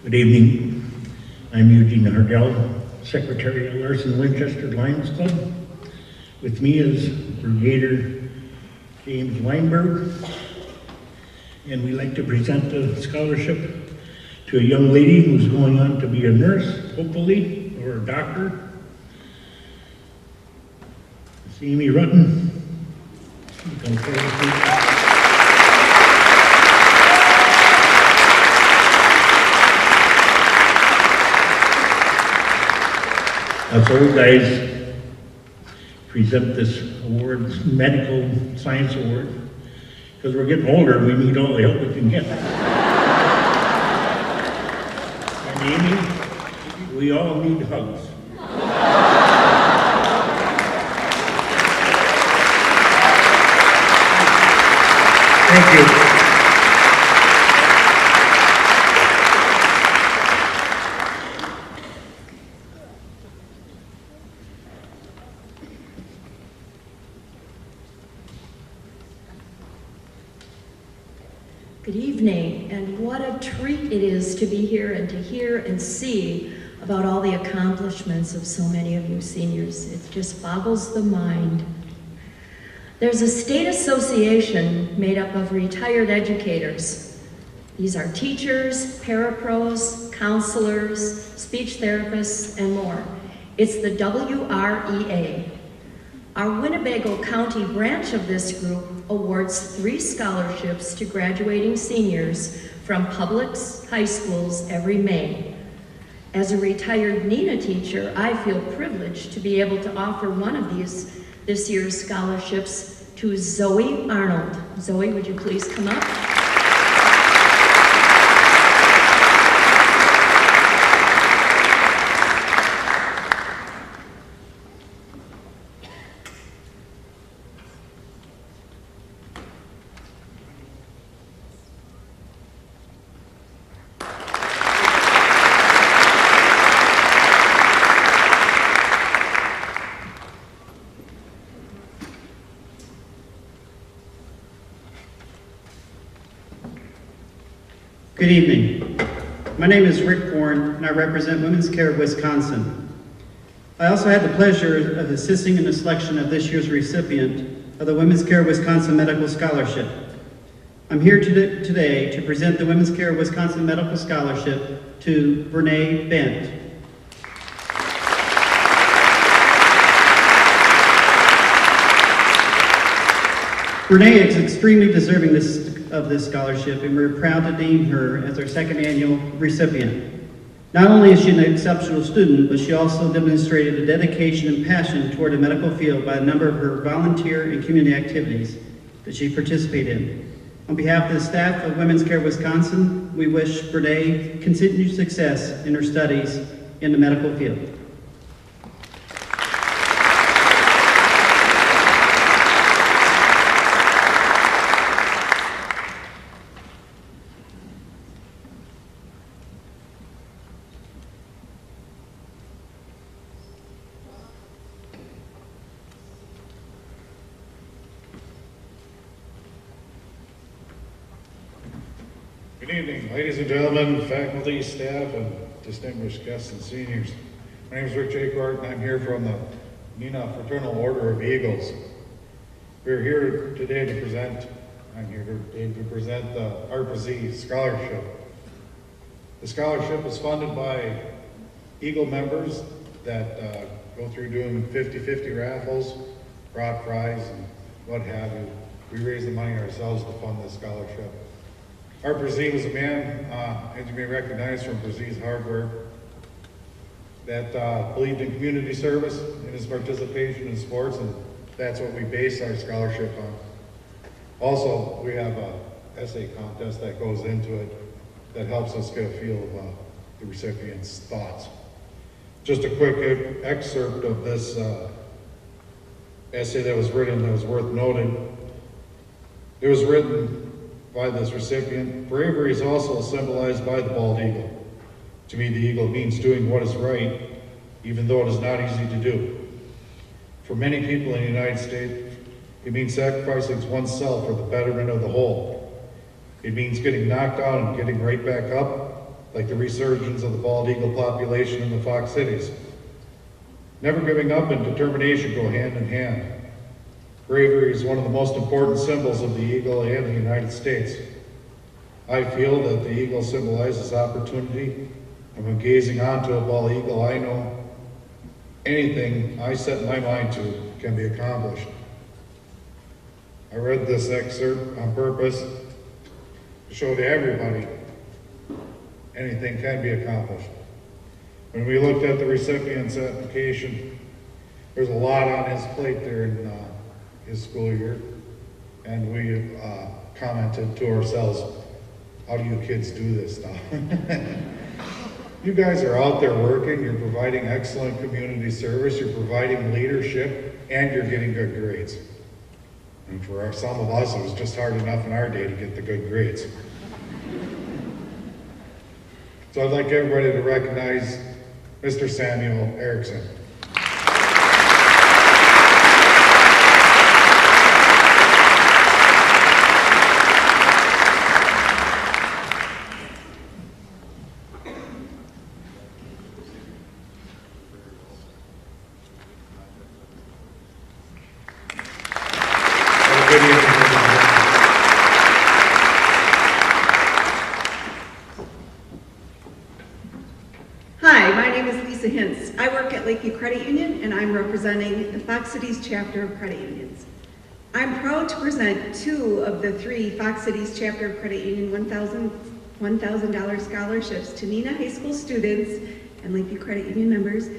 S23: Good evening. I'm Eugene Hardell, Secretary of Larson Winchester Lions Club. With me is Brigadier James Weinberg, and we'd like to present a scholarship to a young lady who's going on to be a nurse, hopefully, or a doctor. It's Amy Rutten. Come forward, please. Us old guys present this award, Medical Science Award, because we're getting older and we need all the help we can get. And Amy, we all need hugs. Thank you.
S24: Good evening, and what a treat it is to be here and to hear and see about all the accomplishments of so many of you seniors. It just boggles the mind. There's a state association made up of retired educators. These are teachers, parapros, counselors, speech therapists, and more. It's the WREA. Our Winnebago County branch of this group awards 3 scholarships to graduating seniors from public high schools every May. As a retired Neenah teacher, I feel privileged to be able to offer one of these this year's scholarships to Zoe Arnold. Zoe, would you please come up?
S3: Good evening. My name is Rick Bourne, and I represent Women's Care of Wisconsin. I also had the pleasure of assisting in the selection of this year's recipient of the Women's Care of Wisconsin Medical Scholarship. I'm here today to present the Women's Care of Wisconsin Medical Scholarship to Brene Bent. Brene is extremely deserving of this scholarship, and we're proud to name her as our second annual recipient. Not only is she an exceptional student, but she also demonstrated a dedication and passion toward the medical field by a number of her volunteer and community activities that she participated in. On behalf of the staff of Women's Care Wisconsin, we wish Brene continued success in her studies in the medical field.
S5: Good evening, ladies and gentlemen, faculty, staff, and distinguished guests and seniors. My name is Rick Jacquard, and I'm here from the Neenah Fraternal Order of Eagles. We're here today to present, the ARPA-Z Scholarship. The scholarship is funded by Eagle members that go through doing 50-50 raffles, rock prize, and what have you. We raise the money ourselves to fund this scholarship. Art Brzee was a man, as you may recognize from Brzee's hardware, that believed in community service, in his participation in sports, and that's what we base our scholarship on. Also, we have an essay contest that goes into it that helps us get a feel of the recipient's thoughts. Just a quick excerpt of this essay that was written that was worth noting. It was written by this recipient. Bravery is also symbolized by the bald eagle. To me, the eagle means doing what is right, even though it is not easy to do. For many people in the United States, it means sacrificing oneself for the betterment of the whole. It means getting knocked out and getting right back up, like the resurgence of the bald eagle population in the Fox cities. Never giving up and determination go hand in hand. Bravery is one of the most important symbols of the eagle and the United States. I feel that the eagle symbolizes opportunity, and when gazing onto a bald eagle, I know anything I set my mind to can be accomplished. I read this excerpt on purpose to show to everybody anything can be accomplished. When we looked at the recipient's application, there's a lot on his plate there in his school year, and we commented to ourselves, how do you kids do this stuff? You guys are out there working, you're providing excellent community service, you're providing leadership, and you're getting good grades. And for some of us, it was just hard enough in our day to get the good grades. So I'd like everybody to recognize Mr. Samuel Erickson.
S6: Hi, my name is Lisa Hintz. I work at Lakeview Credit Union, and I'm representing the Fox Cities chapter of credit unions. I'm proud to present 2 of the 3 Fox Cities chapter of credit union $1,000 scholarships to Neenah High School students and Lakeview Credit Union members,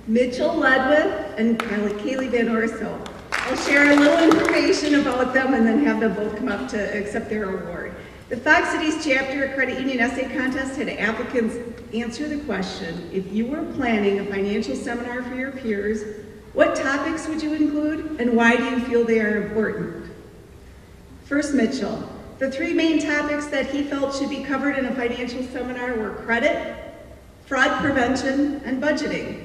S6: Mitchell Ledwith and Kaylee Van Orso. I'll share a little information about them and then have them both come up to accept their award. The Fox Cities Chapter Credit Union Essay Contest had applicants answer the question, if you were planning a financial seminar for your peers, what topics would you include and why do you feel they are important? First, Mitchell. The 3 main topics that he felt should be covered in a financial seminar were credit, fraud prevention, and budgeting.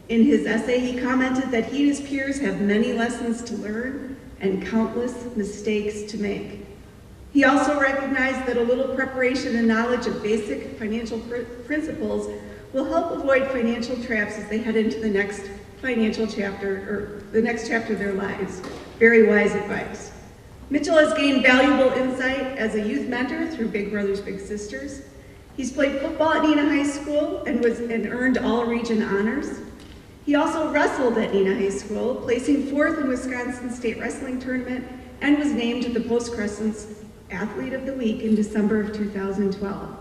S6: In his essay, he commented that he and his peers have many lessons to learn and countless mistakes to make. He also recognized that a little preparation and knowledge of basic financial principles will help avoid financial traps as they head into the next financial chapter, or the next chapter of their lives. Very wise advice. Mitchell has gained valuable insight as a youth mentor through Big Brothers Big Sisters. He's played football at Neenah High School and earned all-region honors. He also wrestled at Neenah High School, placing 4th in Wisconsin State Wrestling Tournament, and was named the Post-Crescent's Athlete of the Week in December of 2012.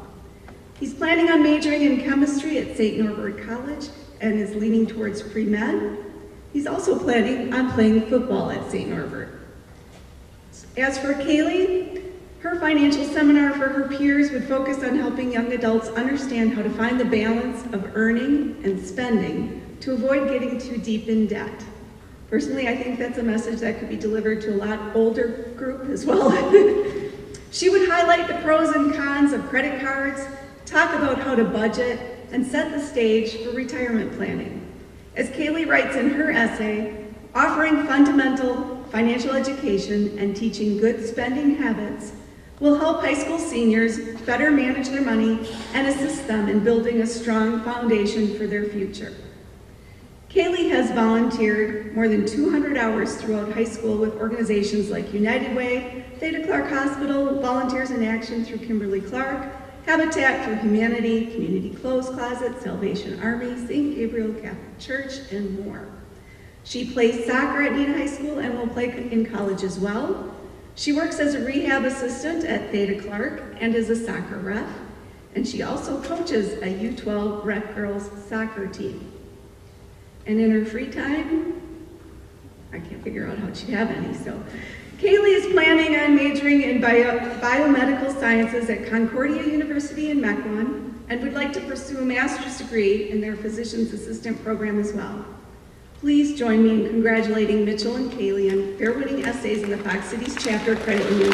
S6: He's planning on majoring in chemistry at St. Norbert College and is leaning towards pre-med. He's also planning on playing football at St. Norbert. As for Kaylee, her financial seminar for her peers would focus on helping young adults understand how to find the balance of earning and spending to avoid getting too deep in debt. Personally, I think that's a message that could be delivered to a lot older group as well. She would highlight the pros and cons of credit cards, talk about how to budget, and set the stage for retirement planning. As Kaylee writes in her essay, offering fundamental financial education and teaching good spending habits will help high school seniors better manage their money and assist them in building a strong foundation for their future. Kaylee has volunteered more than 200 hours throughout high school with organizations like United Way, Theta Clark Hospital, Volunteers in Action through Kimberly-Clark, Habitat for Humanity, Community Clothes Closet, Salvation Army, St. Gabriel Catholic Church, and more. She plays soccer at Neenah High School and will play in college as well. She works as a rehab assistant at Theta Clark and is a soccer ref, and she also coaches a U12 rec girls soccer team. And in her free time, I can't figure out how she'd have any, so. Kaylee is planning on majoring in biomedical sciences at Concordia University in Mequon and would like to pursue a master's degree in their physician's assistant program as well. Please join me in congratulating Mitchell and Kaylee on their winning essays in the Fox Cities Chapter Credit Union.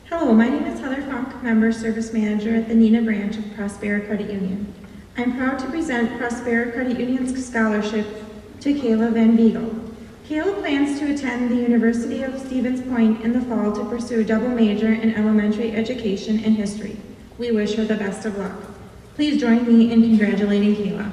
S8: Hello, my name is Heather Funk, Member Service Manager at the Neenah branch of Prospera Credit Union. I'm proud to present Prospera Credit Union's scholarship to Kayla Van Beagle. Kayla plans to attend the University of Stevens Point in the fall to pursue a double major in elementary education and history. We wish her the best of luck. Please join me in congratulating Kayla.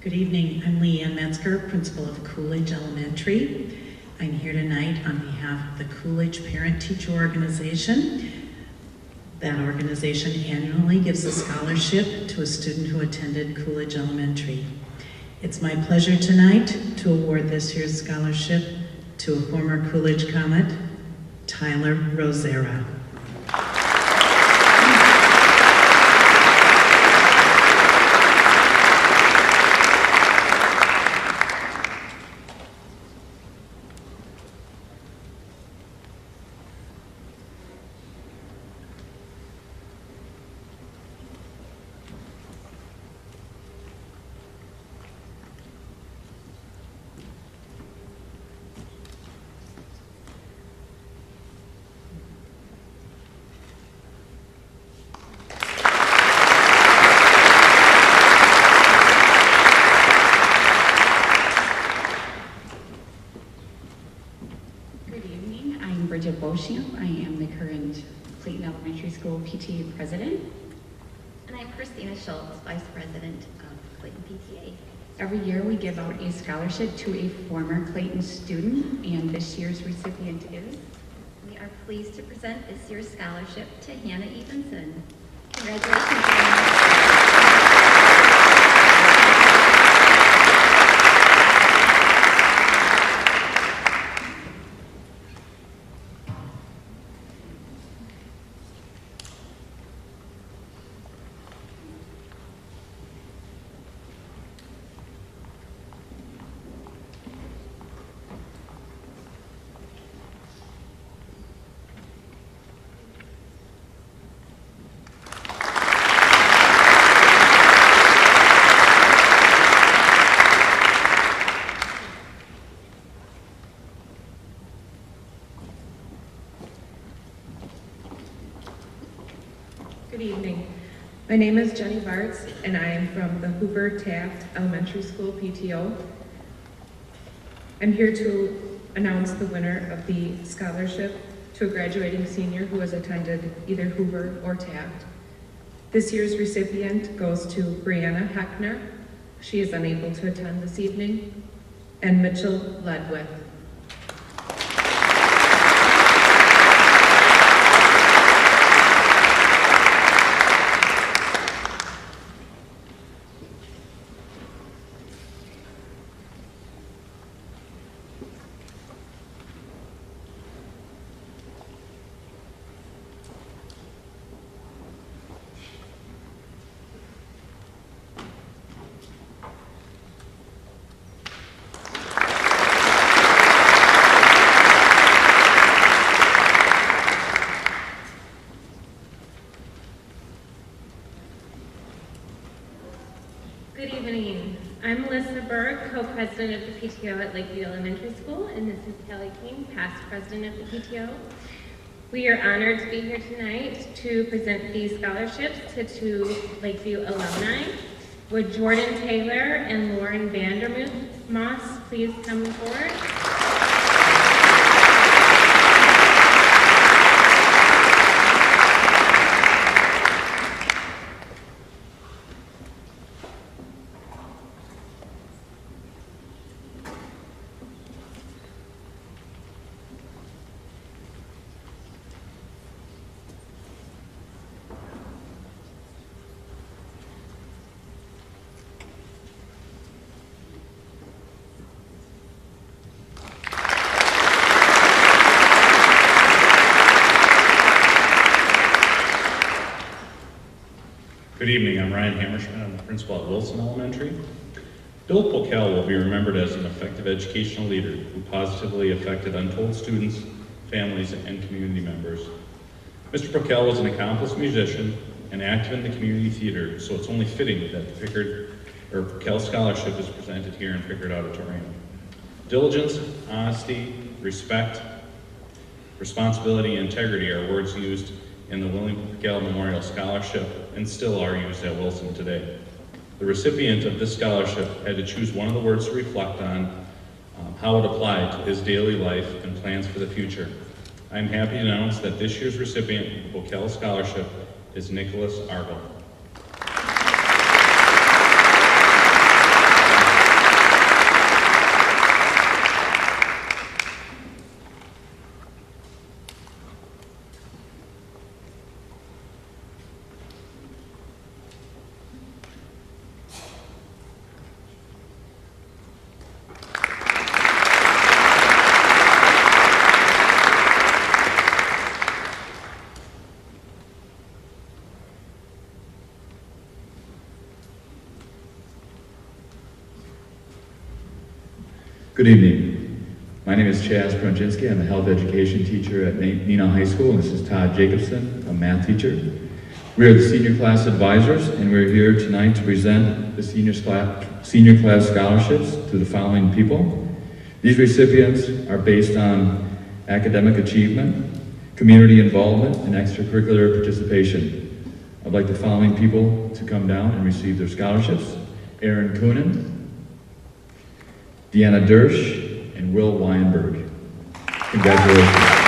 S9: Good evening, I'm Leanne Metzger, principal of Coolidge Elementary. I'm here tonight on behalf of the Coolidge Parent-Teacher Organization. That organization annually gives a scholarship to a student who attended Coolidge Elementary. It's my pleasure tonight to award this year's scholarship to a former Coolidge Comet, Tyler Rosera.
S10: I am the current Clayton Elementary School PTA President.
S2: And I'm Christina Schultz, Vice President of Clayton PTA.
S10: Every year we give out a scholarship to a former Clayton student, and this year's recipient is?
S2: We are pleased to present this year's scholarship to Hannah Evenson. Congratulations, Hannah.
S11: My name is Jenny Bartz, and I am from the Hoover Taft Elementary School PTO. I'm here to announce the winner of the scholarship to a graduating senior who has attended either Hoover or Taft. This year's recipient goes to Brianna Heckner. She is unable to attend this evening. And Mitchell Ledwith.
S12: Good evening. I'm Melissa Berg, co-president of the PTO at Lakeview Elementary School, and this is Kelly King, past president of the PTO. We are honored to be here tonight to present these scholarships to two Lakeview alumni. Would Jordan Taylor and Lauren Vandermoss please come forward?
S13: Good evening, I'm Ryan Hammerschmidt. I'm the principal at Wilson Elementary. Bill Pokel will be remembered as an effective educational leader who positively affected untold students, families, and community members. Mr. Pokel was an accomplished musician and active in the community theater, so it's only fitting that the Pokel Scholarship is presented here in Pickard Auditorium. Diligence, honesty, respect, responsibility, and integrity are words used in the William Pokel Memorial Scholarship and still are used at Wilson today. The recipient of this scholarship had to choose one of the words to reflect on how it applied to his daily life and plans for the future. I'm happy to announce that this year's recipient of the Pokel Scholarship is Nicholas Argle.
S14: Good evening. My name is Chaz Brunjinski. I'm a health education teacher at Neenah High School, and this is Todd Jacobson, a math teacher. We are the senior class advisors, and we're here tonight to present the senior class scholarships to the following people. These recipients are based on academic achievement, community involvement, and extracurricular participation. I'd like the following people to come down and receive their scholarships. Aaron Coonan, Deanna Dersch, and Will Weinberg. Congratulations.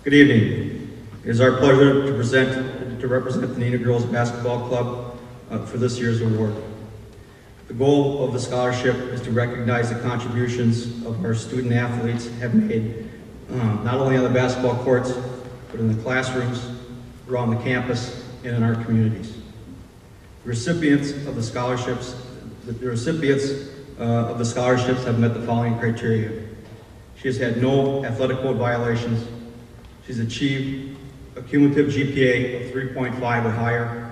S25: Good evening. It is our pleasure to represent the Neenah Girls Basketball Club for this year's award. The goal of the scholarship is to recognize the contributions of our student athletes have made, not only on the basketball courts, but in the classrooms, around the campus, and in our communities. The recipients of the scholarships have met the following criteria. She has had no athletic code violations. She's achieved a cumulative GPA of 3.5 or higher.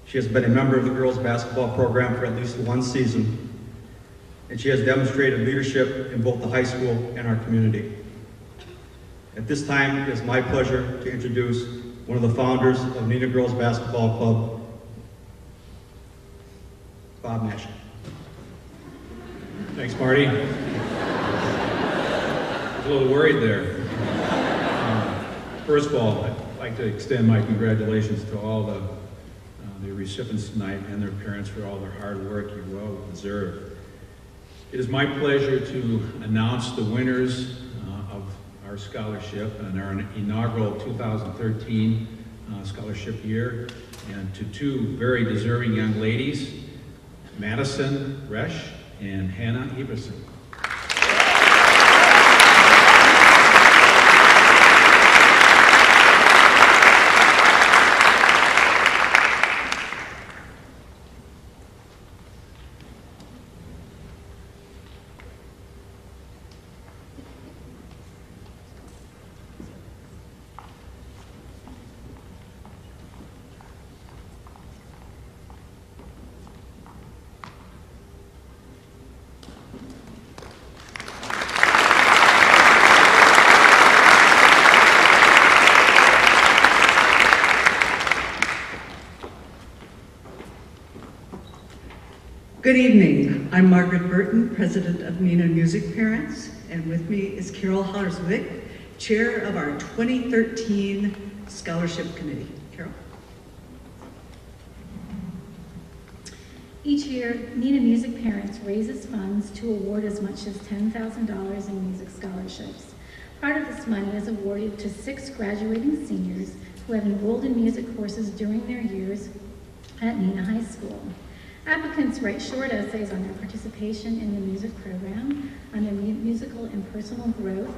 S25: She has been a member of the girls basketball program for at least one season. And she has demonstrated leadership in both the high school and our community. At this time, it is my pleasure to introduce one of the founders of Neenah Girls Basketball Club, Bob Nash.
S15: Thanks, Marty. I was a little worried there. First of all, I'd like to extend my congratulations to all the recipients tonight and their parents for all their hard work. You well deserved. It is my pleasure to announce the winners of our scholarship and our inaugural 2013 scholarship year, and to two very deserving young ladies, Madison Resch and Hannah Everson.
S16: Good evening. I'm Margaret Burton, President of Neenah Music Parents, and with me is Carol Harswick, Chair of our 2013 Scholarship Committee. Carol?
S17: Each year, Neenah Music Parents raises funds to award as much as $10,000 in music scholarships. Part of this money is awarded to 6 graduating seniors who have enrolled in music courses during their years at Neenah High School. Applicants write short essays on their participation in the music program, on their musical and personal growth,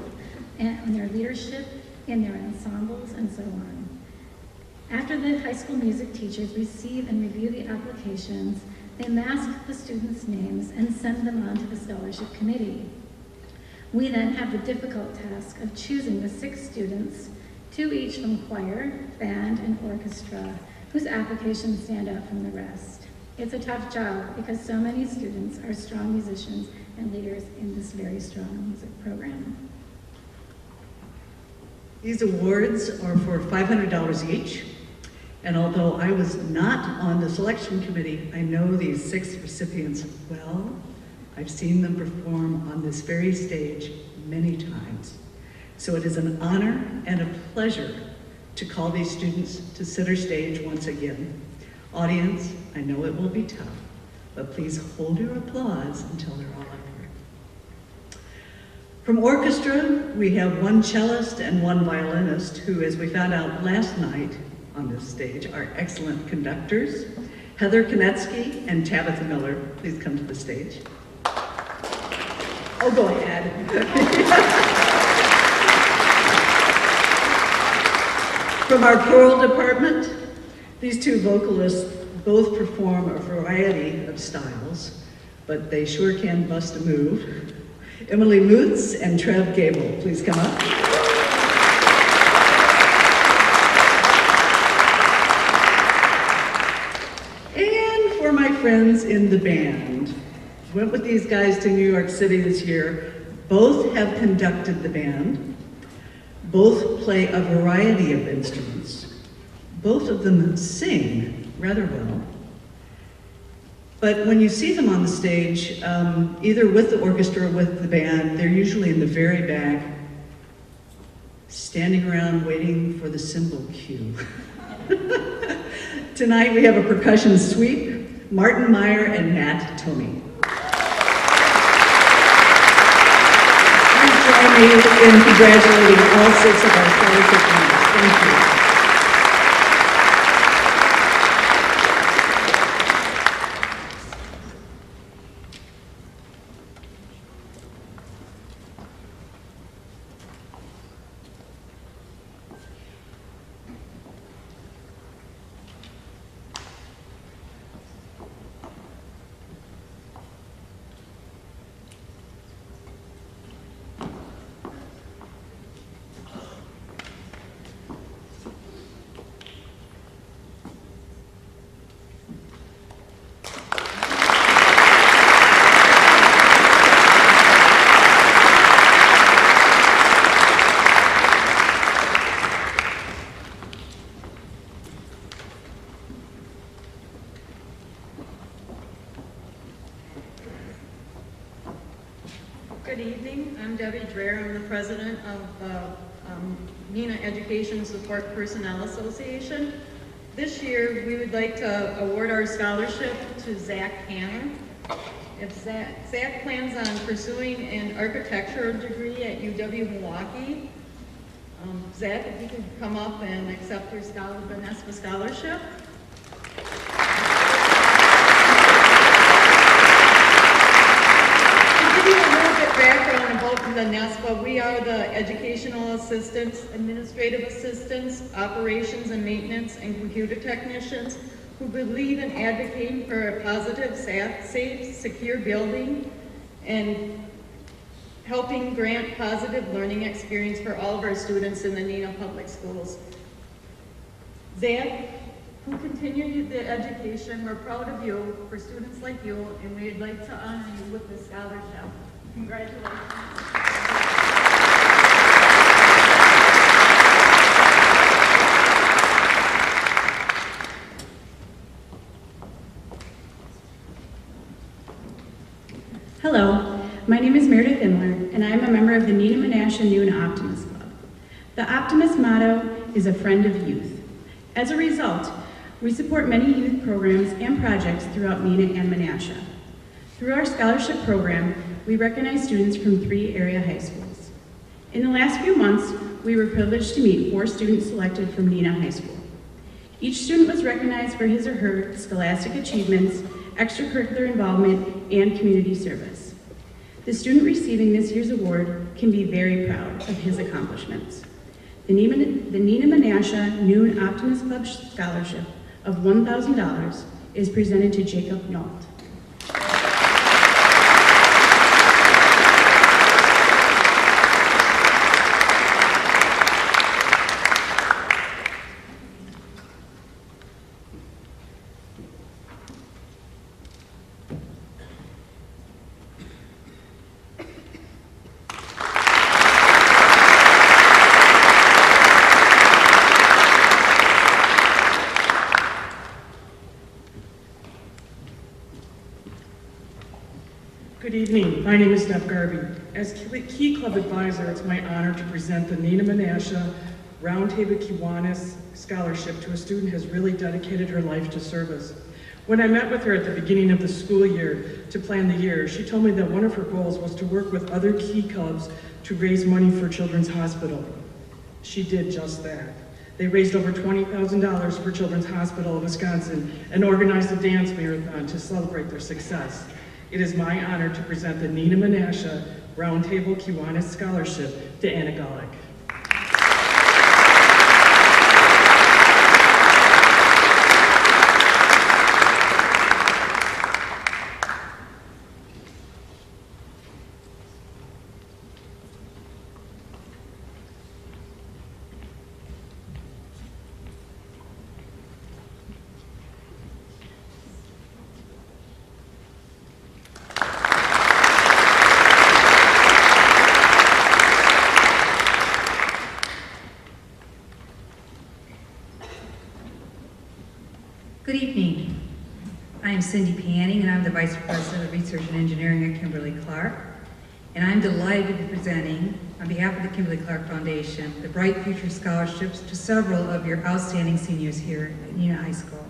S17: and on their leadership in their ensembles, and so on. After the high school music teachers receive and review the applications, they mask the students' names and send them on to the scholarship committee. We then have the difficult task of choosing the 6 students, 2 each from choir, band, and orchestra, whose applications stand out from the rest. It's a tough job because so many students are strong musicians and leaders in this very strong music program.
S16: These awards are for $500 each, and although I was not on the selection committee, I know these 6 recipients well. I've seen them perform on this very stage many times. So it is an honor and a pleasure to call these students to center stage once again. Audience, I know it will be tough, but please hold your applause until they're all up here. From orchestra, we have 1 cellist and 1 violinist who, as we found out last night on this stage, are excellent conductors. Heather Konetsky and Tabitha Miller, please come to the stage. Oh, go ahead. From our choral department, these 2 vocalists both perform a variety of styles, but they sure can bust a move. Emily Lutz and Trev Gable, please come up. And for my friends in the band, went with these guys to New York City this year. Both have conducted the band. Both play a variety of instruments. Both of them sing rather well. But when you see them on the stage, either with the orchestra or with the band, they're usually in the very back, standing around waiting for the cymbal cue. Tonight we have a percussion sweep, Martin Meyer and Matt Tomey. Please join me in congratulating all 6 of our scholarship winners. Thank you.
S7: Good evening. I'm Debbie Dreher. I'm the president of the Neenah Education Support Personnel Association. This year, we would like to award our scholarship to Zach Hanner. If Zach plans on pursuing an architecture degree at UW-Milwaukee, Zach, if you could come up and accept your Benespa scholarship. Background about the NESPA, we are the educational assistants, administrative assistants, operations and maintenance, and computer technicians who believe in advocating for a positive, safe, secure building and helping grant positive learning experience for all of our students in the Neenah Public Schools. Zach, who continued the education, we're proud of you, for students like you, and we'd like to honor you with this scholarship. Congratulations.
S18: Hello, my name is Meredith Imler, and I am a member of the Neenah Menasha Noon Optimist Club. The Optimist motto is a friend of youth. As a result, we support many youth programs and projects throughout Neenah and Menasha. Through our scholarship program, we recognize students from 3 area high schools. In the last few months, we were privileged to meet 4 students selected from Neenah High School. Each student was recognized for his or her scholastic achievements, extracurricular involvement, and community service. The student receiving this year's award can be very proud of his accomplishments. The Neenah Menasha Noon Optimist Club Scholarship of $1,000 is presented to Jacob Nault.
S19: Good evening. My name is Deb Garvey. As Key Club Advisor, it's my honor to present the Neenah Menasha Roundtable Kiwanis Scholarship to a student who has really dedicated her life to service. When I met with her at the beginning of the school year to plan the year, she told me that one of her goals was to work with other Key Clubs to raise money for Children's Hospital. She did just that. They raised over $20,000 for Children's Hospital of Wisconsin and organized a dance marathon to celebrate their success. It is my honor to present the Neenah Menasha Roundtable Kiwanis Scholarship to Anna Golick.
S20: Good evening. I am Cindy Panning, and I'm the Vice President of Research and Engineering at Kimberly-Clark. And I'm delighted to be presenting, on behalf of the Kimberly-Clark Foundation, the Bright Future Scholarships to several of your outstanding seniors here at Neenah High School.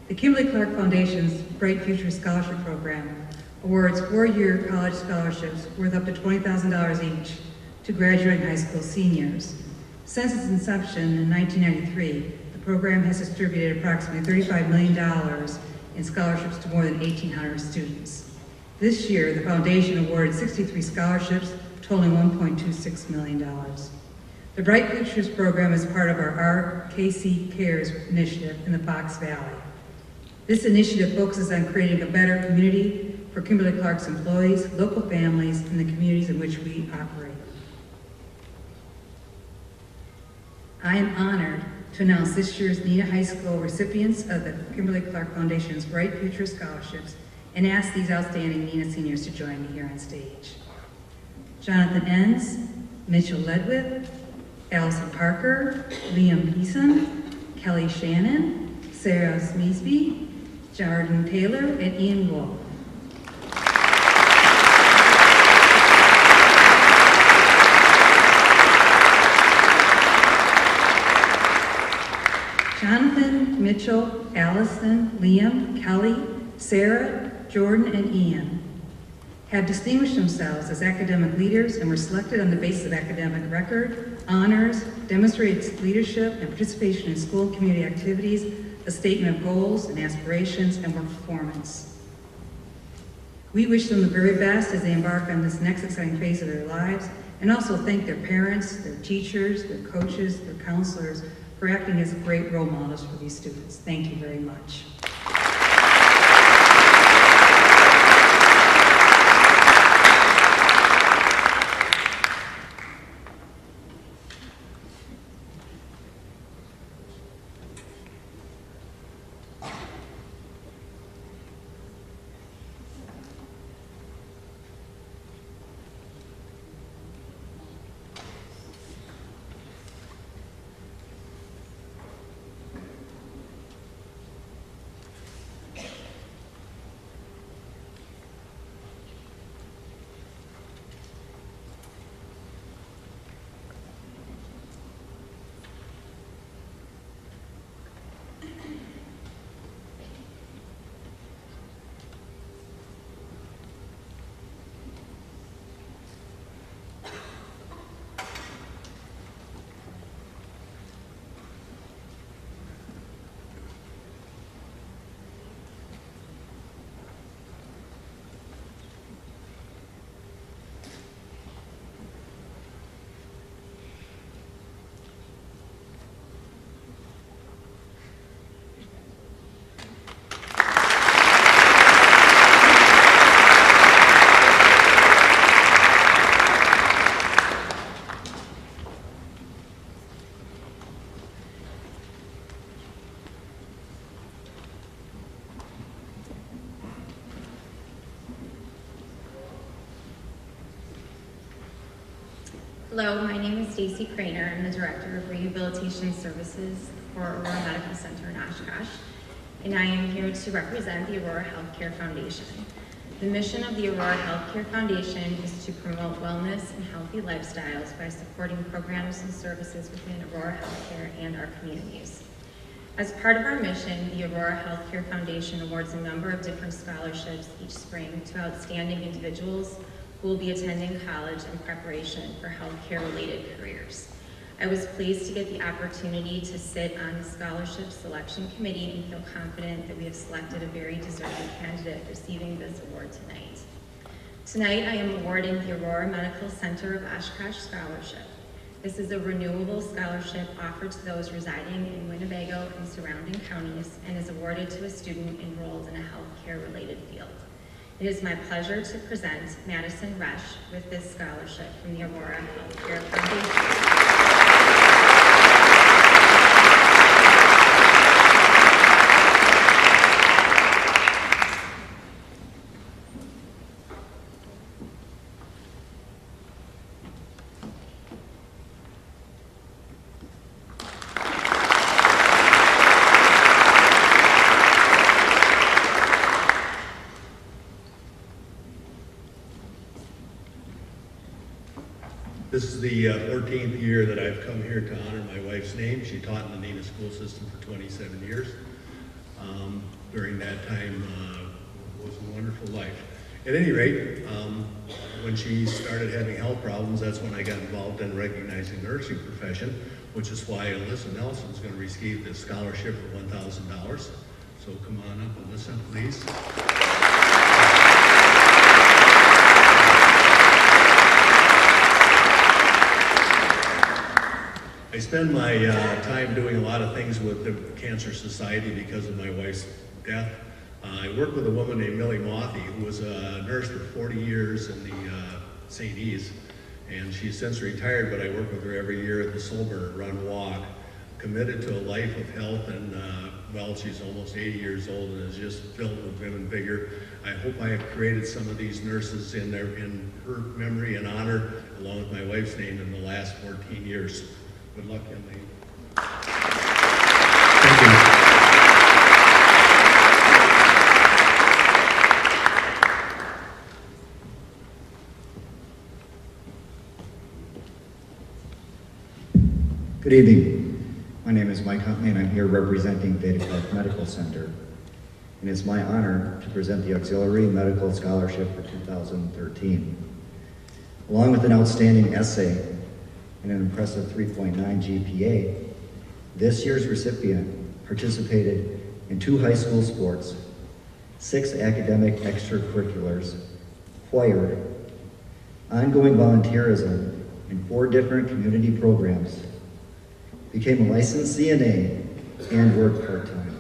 S20: The Kimberly-Clark Foundation's Bright Future Scholarship Program awards 4-year college scholarships worth up to $20,000 each to graduating high school seniors. Since its inception in 1993, the program has distributed approximately $35 million in scholarships to more than 1,800 students. This year, the foundation awarded 63 scholarships, totaling $1.26 million. The Bright Futures program is part of our RKC Cares initiative in the Fox Valley. This initiative focuses on creating a better community for Kimberly-Clark's employees, local families, and the communities in which we operate. I am honored to announce this year's Neenah High School recipients of the Kimberly-Clark Foundation's Bright Future Scholarships and ask these outstanding Neenah seniors to join me here on stage. Jonathan Enns, Mitchell Ledwith, Allison Parker, Liam Beeson, Kelly Shannon, Sarah Smeesby, Jordan Taylor, and Ian Wolf. Allison, Liam, Kelly, Sarah, Jordan, and Ian have distinguished themselves as academic leaders and were selected on the basis of academic record, honors, demonstrated leadership and participation in school and community activities, a statement of goals and aspirations, and work performance. We wish them the very best as they embark on this next exciting phase of their lives, and also thank their parents, their teachers, their coaches, their counselors for acting as great role models for these students. Thank you very much.
S12: Hello, my name is Stacy Craner. I'm the Director of Rehabilitation Services for Aurora Medical Center in Oshkosh, and I am here to represent the Aurora Healthcare Foundation. The mission of the Aurora Healthcare Foundation is to promote wellness and healthy lifestyles by supporting programs and services within Aurora Healthcare and our communities. As part of our mission, the Aurora Healthcare Foundation awards a number of different scholarships each spring to outstanding individuals who will be attending college in preparation for healthcare-related careers. I was pleased to get the opportunity to sit on the scholarship selection committee and feel confident that we have selected a very deserving candidate receiving this award tonight. Tonight, I am awarding the Aurora Medical Center of Oshkosh Scholarship. This is a renewable scholarship offered to those residing in Winnebago and surrounding counties and is awarded to a student enrolled in a healthcare-related field. It is my pleasure to present Madison Resch with this scholarship from the Aurora Healthcare Foundation.
S1: This is the 14th year that I've come here to honor my wife's name. She taught in the Neenah school system for 27 years. During that time, it was a wonderful life. At any rate, when she started having health problems, that's when I got involved in recognizing the nursing profession, which is why Alyssa Nelson is going to receive this scholarship for $1,000. So come on up, Alyssa, please. I spend my time doing a lot of things with the Cancer Society because of my wife's death. I work with a woman named Millie Mothy, who was a nurse for 40 years in the St. E's, and she's since retired, but I work with her every year at the Solburn Run Walk, committed to a life of health, and well, she's almost 80 years old and is just filled with vim and vigor. I hope I have created some of these nurses in her memory and honor, along with my wife's name, in the last 14 years. Good luck, Emily. Thank you.
S4: Good evening. My name is Mike Huntley, and I'm here representing Beta Clark Medical Center. And it's my honor to present the Auxiliary Medical Scholarship for 2013. Along with an outstanding essay and an impressive 3.9 GPA, this year's recipient participated in 2 high school sports, 6 academic extracurriculars, choir, ongoing volunteerism in 4 different community programs, became a licensed CNA, and worked part-time.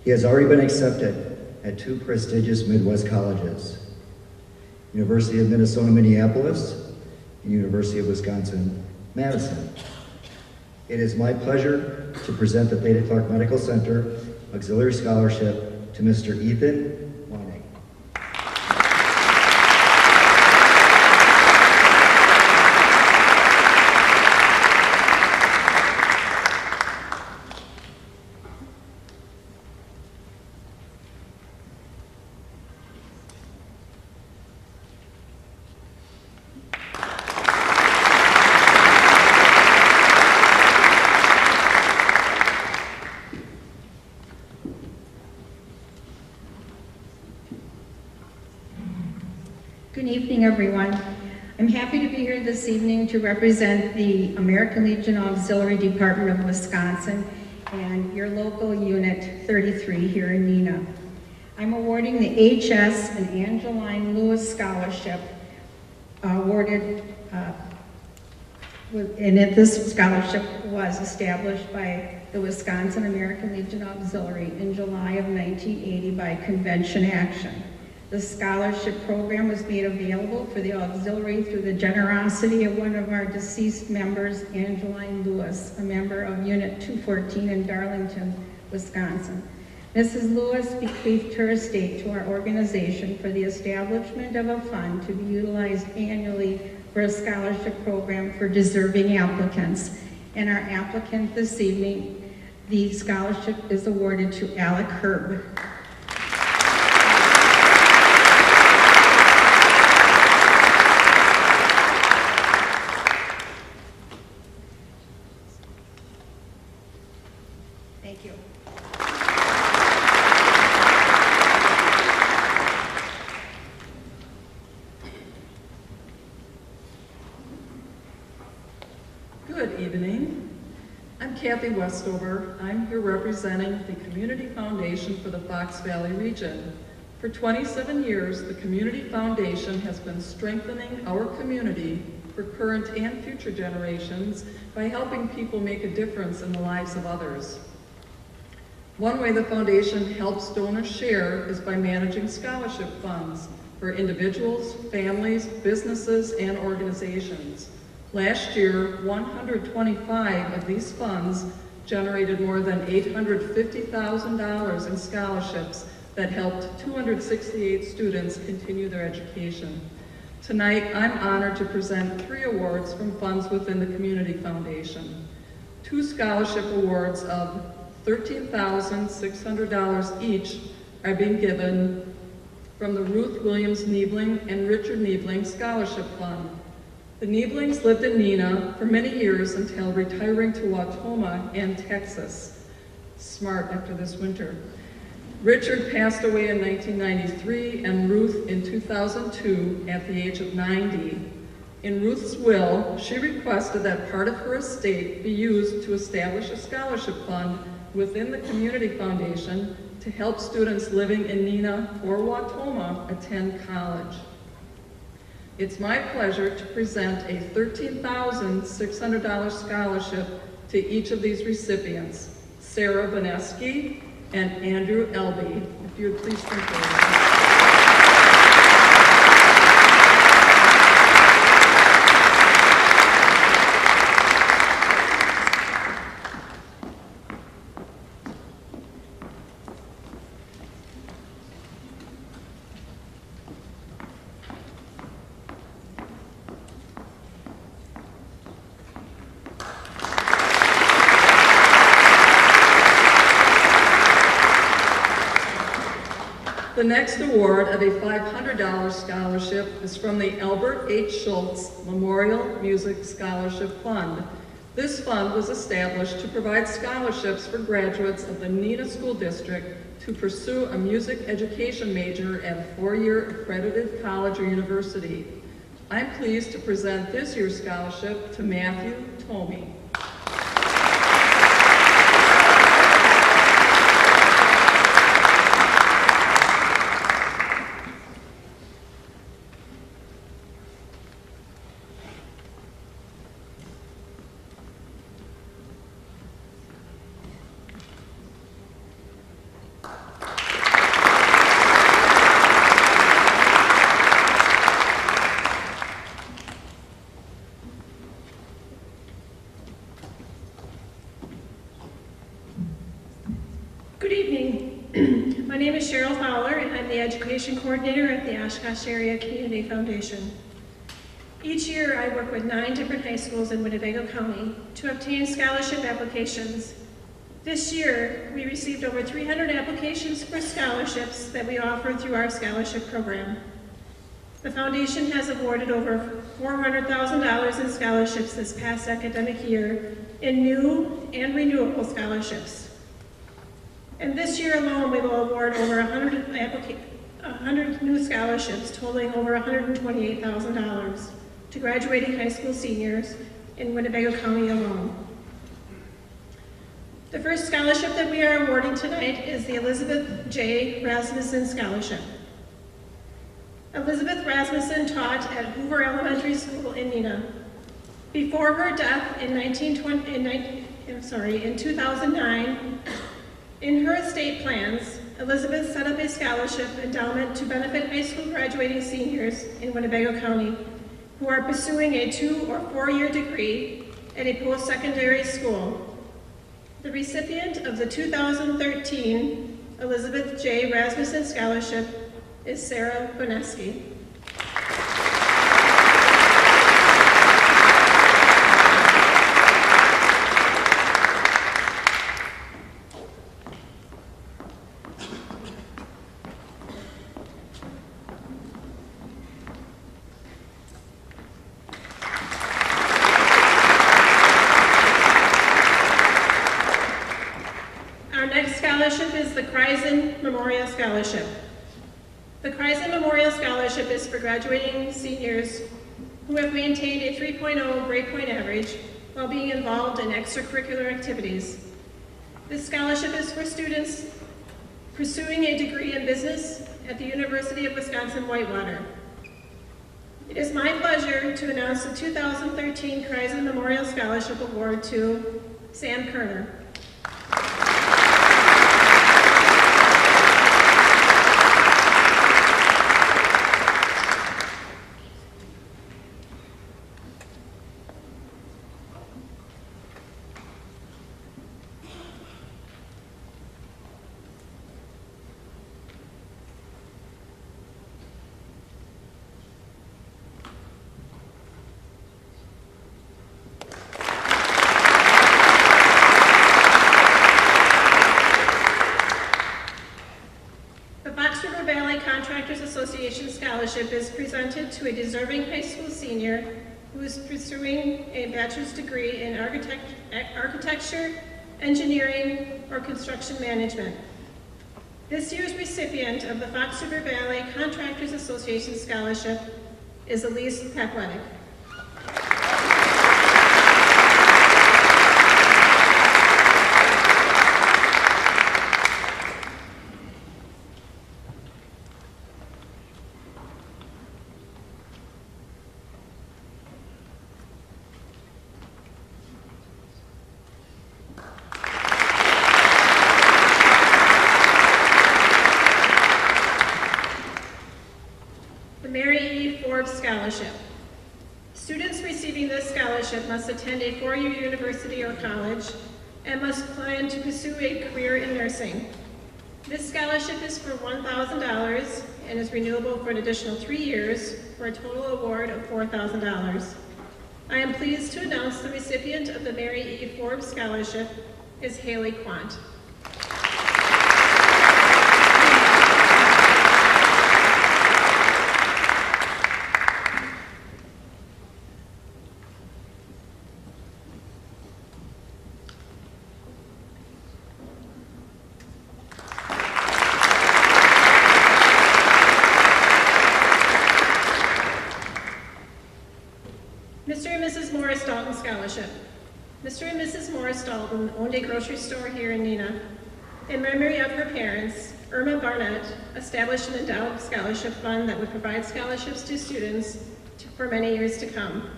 S4: He has already been accepted at 2 prestigious Midwest colleges, University of Minnesota, Minneapolis, and University of Wisconsin, Madison. It is my pleasure to present the Beta Clark Medical Center Auxiliary Scholarship to Mr. Ethan Weinig.
S21: Good evening, everyone. I'm happy to be here this evening to represent the American Legion Auxiliary Department of Wisconsin and your local Unit 33 here in Neenah. I'm awarding the HS and Angeline Lewis Scholarship awarded, this scholarship was established by the Wisconsin American Legion Auxiliary in July of 1980 by convention action. The scholarship program was made available for the auxiliary through the generosity of one of our deceased members, Angeline Lewis, a member of Unit 214 in Darlington, Wisconsin. Mrs. Lewis bequeathed her estate to our organization for the establishment of a fund to be utilized annually for a scholarship program for deserving applicants. And our applicant this evening, the scholarship is awarded to Alec Herb. Thank you.
S22: Good evening. I'm Kathy Westover. I'm here representing the Community Foundation for the Fox Valley region. For 27 years, the Community Foundation has been strengthening our community for current and future generations by helping people make a difference in the lives of others. One way the foundation helps donors share is by managing scholarship funds for individuals, families, businesses, and organizations. Last year, 125 of these funds generated more than $850,000 in scholarships that helped 268 students continue their education. Tonight, I'm honored to present 3 awards from funds within the Community Foundation. 2 scholarship awards of $13,600 each are being given from the Ruth Williams Niebling and Richard Niebling Scholarship Fund. The Nieblings lived in Neenah for many years until retiring to Wautoma and Texas. Smart after this winter. Richard passed away in 1993 and Ruth in 2002 at the age of 90. In Ruth's will, she requested that part of her estate be used to establish a scholarship fund within the Community Foundation to help students living in Neenah or Wautoma attend college. It's my pleasure to present a $13,600 scholarship to each of these recipients, Sarah Vaneski and Andrew Elby. If you would please come forward. The next award of a $500 scholarship is from the Albert H. Schultz Memorial Music Scholarship Fund. This fund was established to provide scholarships for graduates of the Neenah School District to pursue a music education major at a four-year accredited college or university. I'm pleased to present this year's scholarship to Matthew Tomey.
S3: Good evening. My name is Cheryl Fowler, and I'm the Education Coordinator at the Oshkosh Area Community Foundation. Each year, I work with 9 different high schools in Winnebago County to obtain scholarship applications. This year, we received over 300 applications for scholarships that we offer through our scholarship program. The foundation has awarded over $400,000 in scholarships this past academic year in new and renewable scholarships. And this year alone, we will award over 100 new scholarships totaling over $128,000 to graduating high school seniors in Winnebago County alone. The first scholarship that we are awarding tonight is the Elizabeth J. Rasmussen Scholarship. Elizabeth Rasmussen taught at Hoover Elementary School in Neenah. Before her death in 2009, in her estate plans, Elizabeth set up a scholarship endowment to benefit high school graduating seniors in Winnebago County who are pursuing a 2- or 4-year degree at a post-secondary school. The recipient of the 2013 Elizabeth J. Rasmussen Scholarship is Sarah Boneski. Scholarship. The Kreisen Memorial Scholarship is for graduating seniors who have maintained a 3.0 grade point average while being involved in extracurricular activities. This scholarship is for students pursuing a degree in business at the University of Wisconsin-Whitewater. It is my pleasure to announce the 2013 Kreisen Memorial Scholarship Award to Sam Kerner. Scholarship is presented to a deserving high school senior who is pursuing a bachelor's degree in architecture, engineering, or construction management. This year's recipient of the Fox River Valley Contractors Association Scholarship is Elise Papletic. Scholarship. Students receiving this scholarship must attend a 4-year university or college and must plan to pursue a career in nursing. This scholarship is for $1,000 and is renewable for an additional 3 years for a total award of $4,000. I am pleased to announce the recipient of the Mary E. Forbes Scholarship is Haley Quant. Mr. and Mrs. Morris Dalton Scholarship. Mr. and Mrs. Morris Dalton owned a grocery store here in Neenah. In memory of her parents, Irma Barnett established an endowed scholarship fund that would provide scholarships to students for many years to come.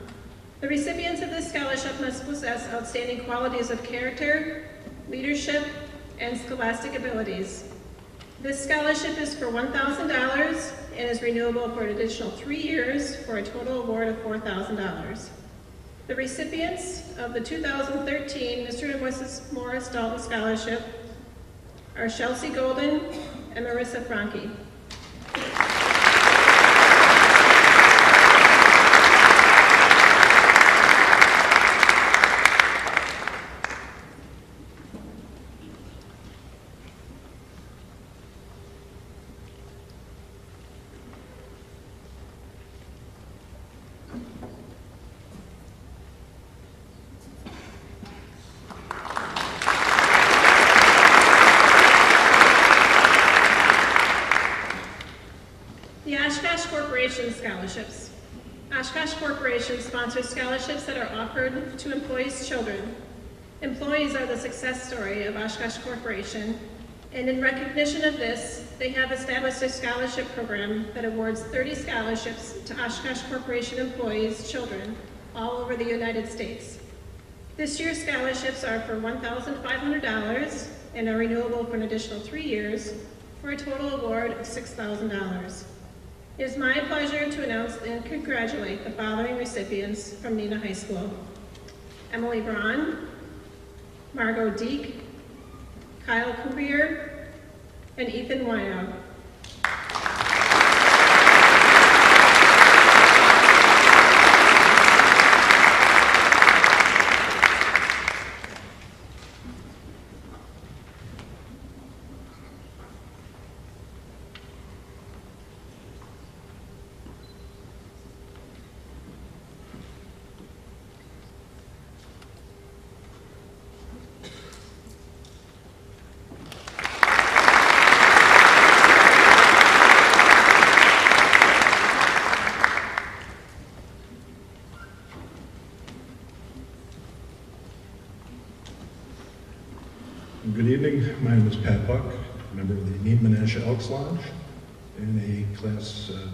S3: The recipients of this scholarship must possess outstanding qualities of character, leadership, and scholastic abilities. This scholarship is for $1,000 and is renewable for an additional 3 years for a total award of $4,000. The recipients of the 2013 Mr. and Mrs. Morris Dalton Scholarship are Chelsea Golden and Marissa Franke. The Oshkosh Corporation Scholarships. Oshkosh Corporation sponsors scholarships that are offered to employees' children. Employees are the success story of Oshkosh Corporation, and in recognition of this, they have established a scholarship program that awards 30 scholarships to Oshkosh Corporation employees' children all over the United States. This year's scholarships are for $1,500 and are renewable for an additional 3 years for a total award of $6,000. It is my pleasure to announce and congratulate the following recipients from Neenah High School: Emily Braun, Margot Deek, Kyle Kubier, and Ethan Wyow.
S5: Good evening, my name is Pat Buck, member of the Neenah Menasha Elks Lodge, and a class of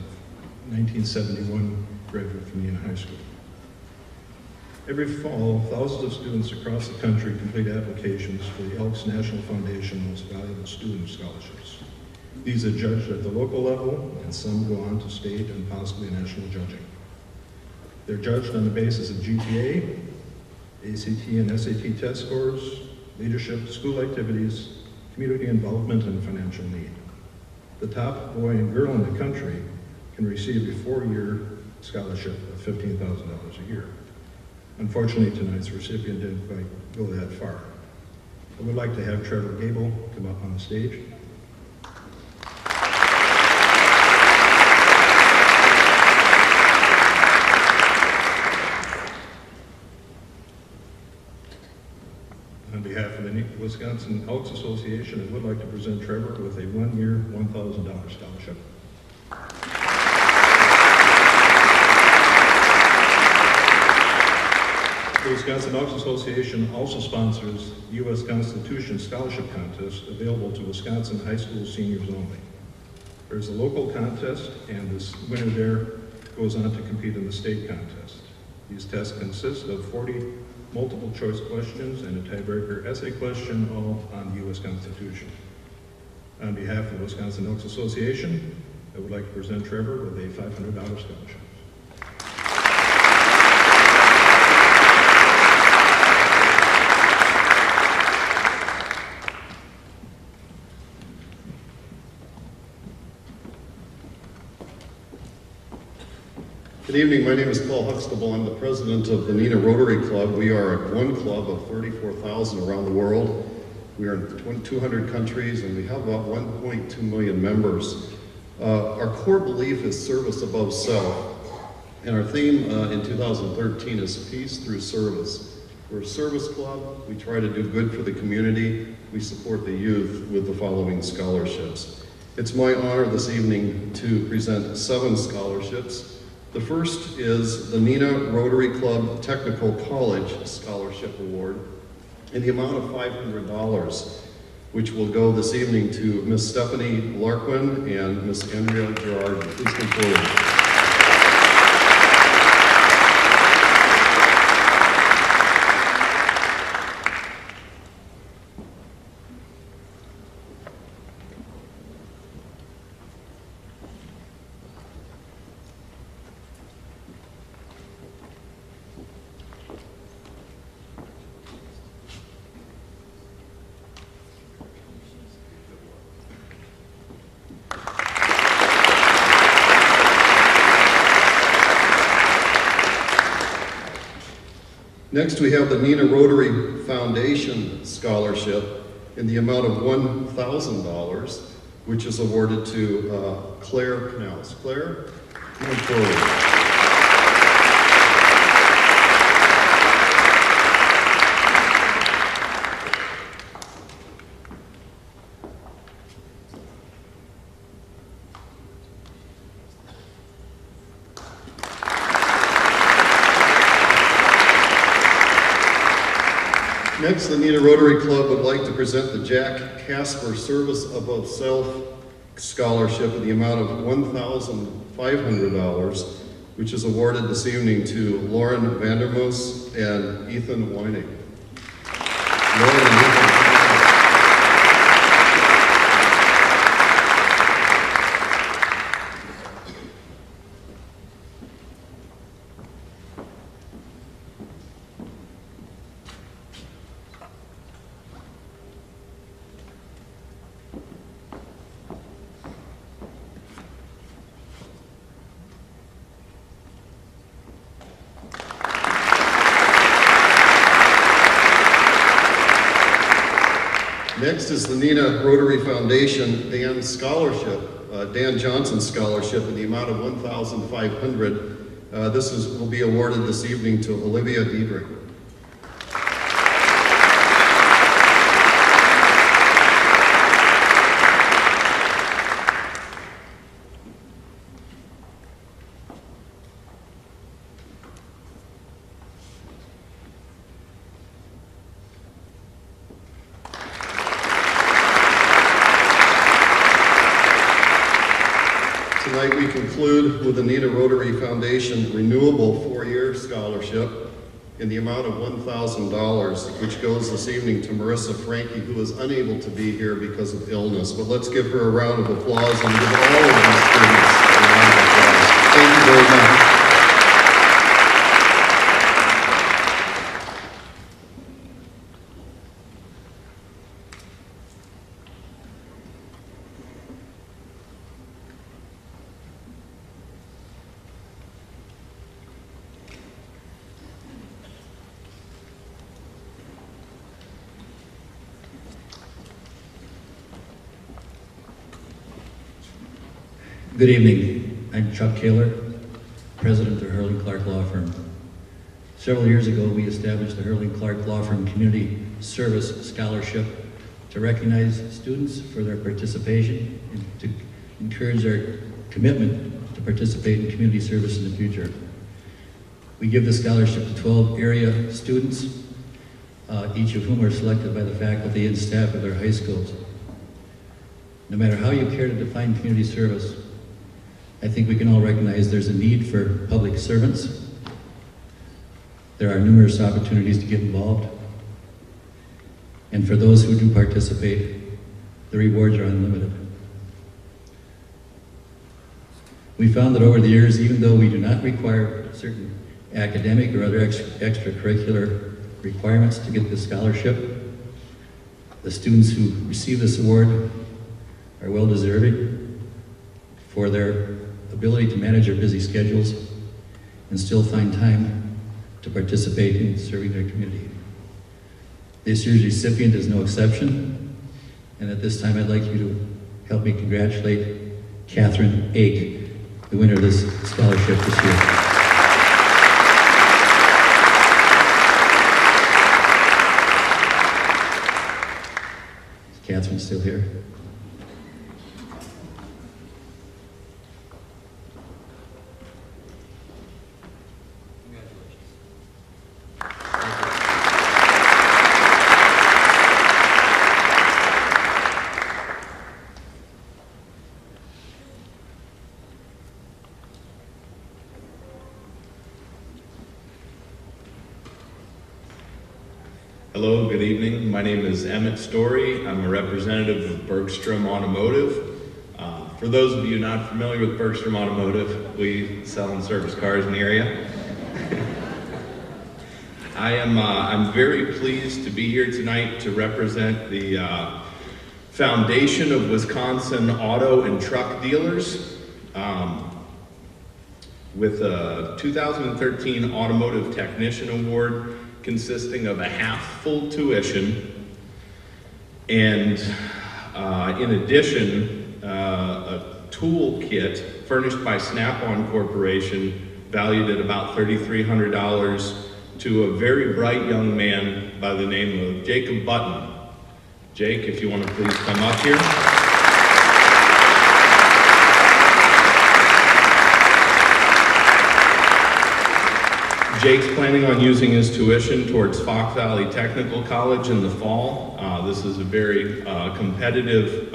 S5: 1971 graduate from Neenah High School. Every fall, thousands of students across the country complete applications for the Elks National Foundation Most Valuable Student Scholarships. These are judged at the local level, and some go on to state and possibly national judging. They're judged on the basis of GPA, ACT and SAT test scores, leadership, school activities, community involvement, and financial need. The top boy and girl in the country can receive a 4-year scholarship of $15,000 a year. Unfortunately, tonight's recipient didn't quite go that far. I would like to have Trevor Gable come up on the stage. On behalf of the Wisconsin Elks Association, I would like to present Trevor with a 1-year, $1,000 scholarship. The Wisconsin Elks Association also sponsors the U.S. Constitution Scholarship Contest available to Wisconsin high school seniors only. There's a local contest, and this winner there goes on to compete in the state contest. These tests consist of 40 multiple choice questions and a tiebreaker essay question, all on the U.S. Constitution. On behalf of the Wisconsin Elks Association, I would like to present Trevor with a $500 scholarship.
S6: Good evening, my name is Paul Huxtable. I'm the president of the Neenah Rotary Club. We are one club of 34,000 around the world. We are in 200 countries and we have about 1.2 million members. Our core belief is service above self, and our theme in 2013 is peace through service. We're a service club. We try to do good for the community. We support the youth with the following scholarships. It's my honor this evening to present 7 scholarships. The first is the Neenah Rotary Club Technical College Scholarship Award in the amount of $500, which will go this evening to Miss Stephanie Larquin and Miss Andrea Gerard. Please come forward. Next, we have the Neenah Rotary Foundation Scholarship in the amount of $1,000, which is awarded to Claire Canals. Claire, come forward. Next, the Neenah Rotary Club would like to present the Jack Casper Service Above Self Scholarship in the amount of $1,500, which is awarded this evening to Lauren Vandermoos and Ethan Weinig. Lauren and Ethan. Next is the Neenah Rotary Foundation Dan Scholarship, Dan Johnson Scholarship in the amount of $1,500. This will be awarded this evening to Olivia Diedrich. Tonight we conclude with the Neenah Rotary Foundation Renewable 4-Year Scholarship in the amount of $1,000, which goes this evening to Marissa Frankie, who is unable to be here because of illness. But let's give her a round of applause and give all of these students a round of applause. Thank you very much.
S8: Good evening. I'm Chuck Kaler, President of Hurley Clark Law Firm. Several years ago, we established the Hurley Clark Law Firm Community Service Scholarship to recognize students for their participation and to encourage their commitment to participate in community service in the future. We give the scholarship to 12 area students, each of whom are selected by the faculty and staff of their high schools. No matter how you care to define community service, I think we can all recognize there's a need for public servants. There are numerous opportunities to get involved. And for those who do participate, the rewards are unlimited. We found that over the years, even though we do not require certain academic or other extracurricular requirements to get this scholarship, the students who receive this award are well deserving for their ability to manage their busy schedules and still find time to participate in serving their community. This year's recipient is no exception, and at this time I'd like you to help me congratulate Catherine Ake, the winner of this scholarship this year. Is Catherine still here?
S2: Hello, good evening. My name is Emmett Story. I'm a representative of Bergstrom Automotive. For those of you not familiar with Bergstrom Automotive, we sell and service cars in the area. I'm very pleased to be here tonight to represent the Foundation of Wisconsin Auto and Truck Dealers with a 2013 Automotive Technician Award consisting of a half full tuition and in addition a tool kit furnished by Snap-on Corporation valued at about $3,300 to a very bright young man by the name of Jacob Button. Jake, if you want to please come up here. Jake's planning on using his tuition towards Fox Valley Technical College in the fall. This is a very competitive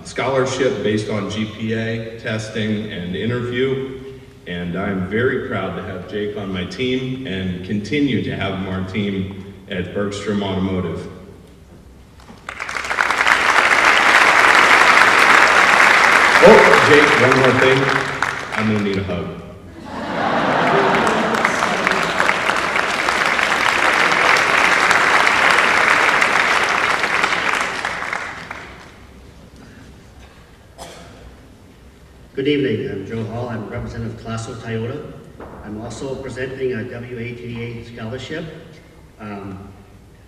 S2: scholarship based on GPA, testing, and interview. And I'm very proud to have Jake on my team and continue to have him on our team at Bergstrom Automotive. Oh, Jake, one more thing. I'm gonna need a hug.
S9: Good evening, I'm Joe Hall. I'm a representative of Colosso Toyota. I'm also presenting a WATA scholarship.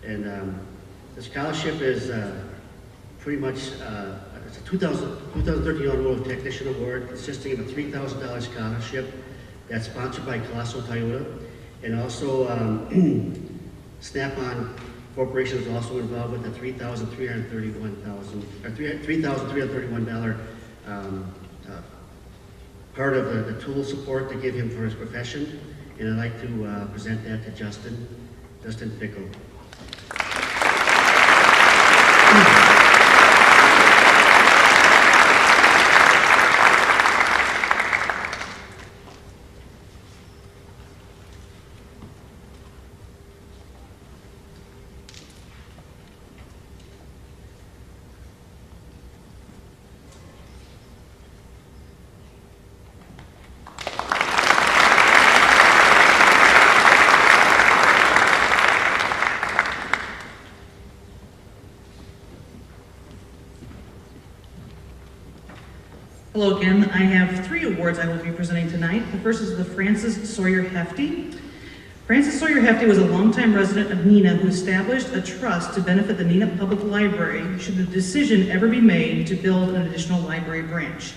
S9: The scholarship is pretty much it's a 2013 Automotive Technician Award consisting of a $3,000 scholarship that's sponsored by Colosso Toyota. And also Snap-on Corporation is also involved with a $3,331 part of the tool support to give him for his profession, and I'd like to present that to Justin Pickle.
S10: Hello again. I have 3 awards I will be presenting tonight. The first is the Francis Sawyer Hefty. Francis Sawyer Hefty was a longtime resident of Neenah who established a trust to benefit the Neenah Public Library should the decision ever be made to build an additional library branch.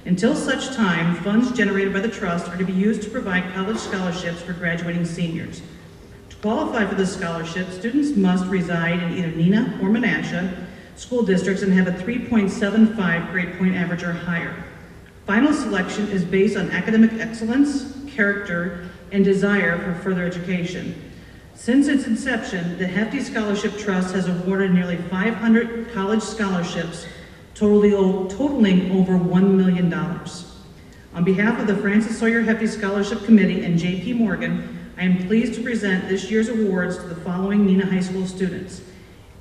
S10: Until such time, funds generated by the trust are to be used to provide college scholarships for graduating seniors. To qualify for this scholarship, students must reside in either Neenah or Menasha school districts and have a 3.75 grade point average or higher. Final selection is based on academic excellence, character, and desire for further education. Since its inception, the Hefty Scholarship Trust has awarded nearly 500 college scholarships, totaling over $1 million. On behalf of the Francis Sawyer Hefty Scholarship Committee and J.P. Morgan, I am pleased to present this year's awards to the following Neenah High School students: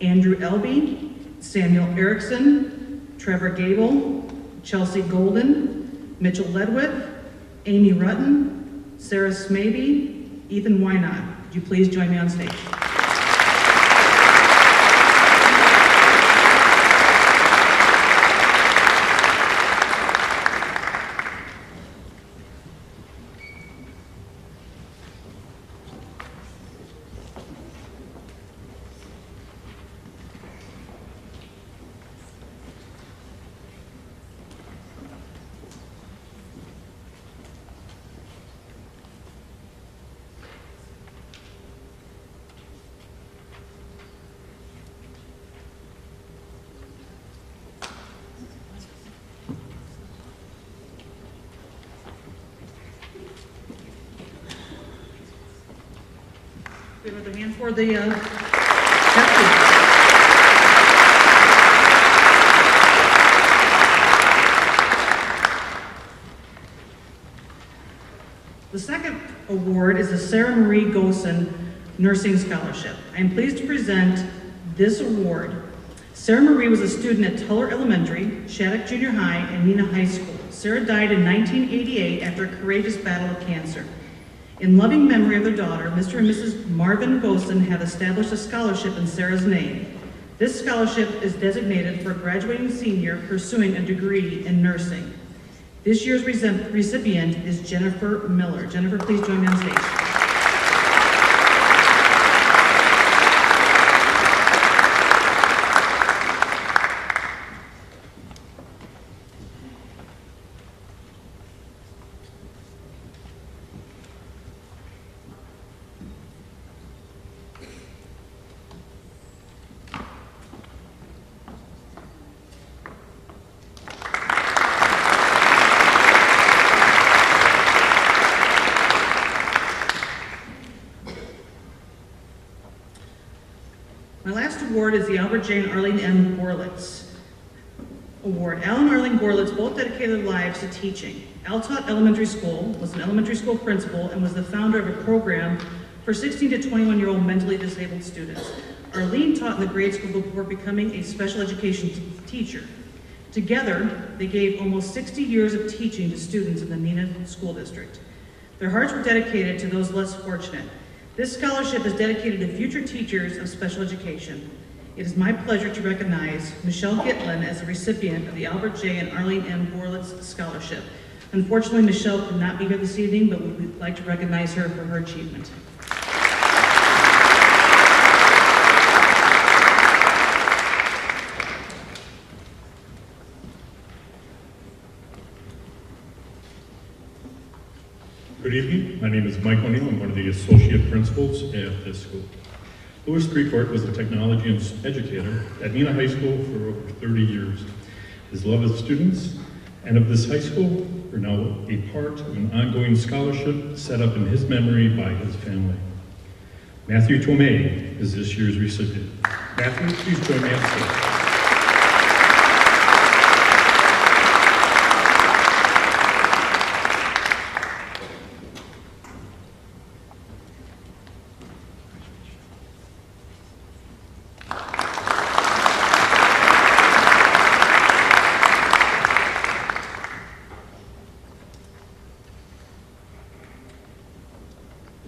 S10: Andrew Elby, Samuel Erickson, Trevor Gable, Chelsea Golden, Mitchell Ledwith, Amy Rutten, Sarah Smaby, Ethan Wynot. Would you please join me on stage? Give it a hand for the Hefty. The second award is the Sarah Marie Gosen Nursing Scholarship. I am pleased to present this award. Sarah Marie was a student at Tuller Elementary, Shattuck Junior High, and Neenah High School. Sarah died in 1988 after a courageous battle with cancer. In loving memory of their daughter, Mr. and Mrs. Marvin Gosen have established a scholarship in Sarah's name. This scholarship is designated for a graduating senior pursuing a degree in nursing. This year's recipient is Jennifer Miller. Jennifer, please join me on stage. My last award is the Albert J. and Arlene M. Borlitz Award. Al and Arlene Borlitz both dedicated their lives to teaching. Al taught elementary school, was an elementary school principal, and was the founder of a program for 16 to 21-year-old mentally disabled students. Arlene taught in the grade school before becoming a special education teacher. Together, they gave almost 60 years of teaching to students in the Neenah School District. Their hearts were dedicated to those less fortunate. This scholarship is dedicated to future teachers of special education. It is my pleasure to recognize Michelle Gitlin as the recipient of the Albert J. and Arlene M. Borlitz Scholarship. Unfortunately, Michelle could not be here this evening, but we would like to recognize her for her achievement.
S5: Good evening. My name is Mike O'Neill. I'm one of the associate principals at this school. Louis Precourt was a technology educator at Neenah High School for over 30 years. His love of students and of this high school are now a part of an ongoing scholarship set up in his memory by his family. Matthew Tomei is this year's recipient. Matthew, please join me on stage.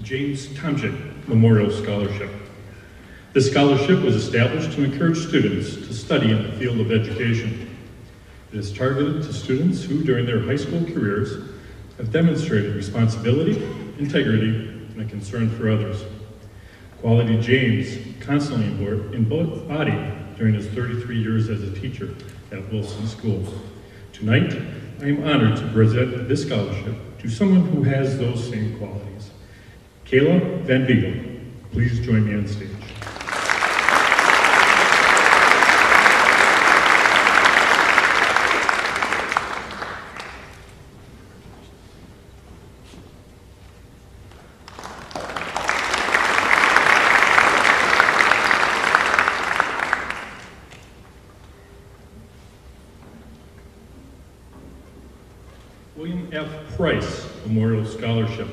S5: James Tomczyk Memorial Scholarship. This scholarship was established to encourage students to study in the field of education. It is targeted to students who, during their high school careers, have demonstrated responsibility, integrity, and a concern for others. Quality James constantly embodied during his 33 years as a teacher at Wilson School. Tonight, I am honored to present this scholarship to someone who has those same qualities. Kayla Van Beegel, please join me on stage. William F. Price Memorial Scholarship.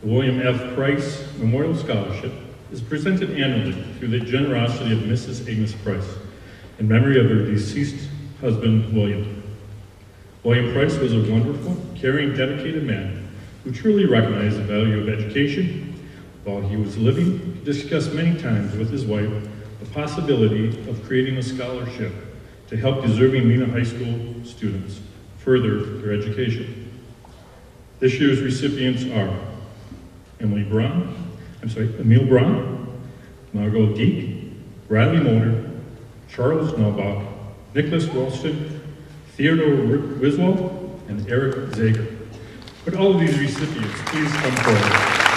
S5: The William F. Price Memorial Scholarship is presented annually through the generosity of Mrs. Agnes Price in memory of her deceased husband, William. William Price was a wonderful, caring, dedicated man who truly recognized the value of education. While he was living, he discussed many times with his wife the possibility of creating a scholarship to help deserving Neenah High School students further their education. This year's recipients are Emile Braun, Margot Geek, Riley Motor, Charles Nobach, Nicholas Ralston, Theodore Wiswell, and Eric Zager. Would all of these recipients please come forward?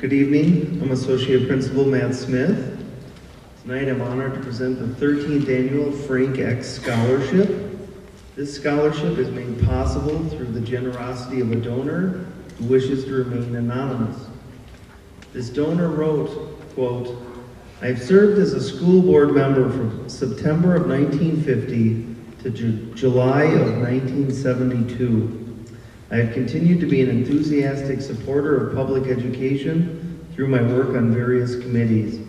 S11: Good evening. I'm Associate Principal Matt Smith. Tonight I'm honored to present the 13th Annual Frank X Scholarship. This scholarship is made possible through the generosity of a donor who wishes to remain anonymous. This donor wrote, quote, "I've served as a school board member from September of 1950 to July of 1972. I have continued to be an enthusiastic supporter of public education through my work on various committees.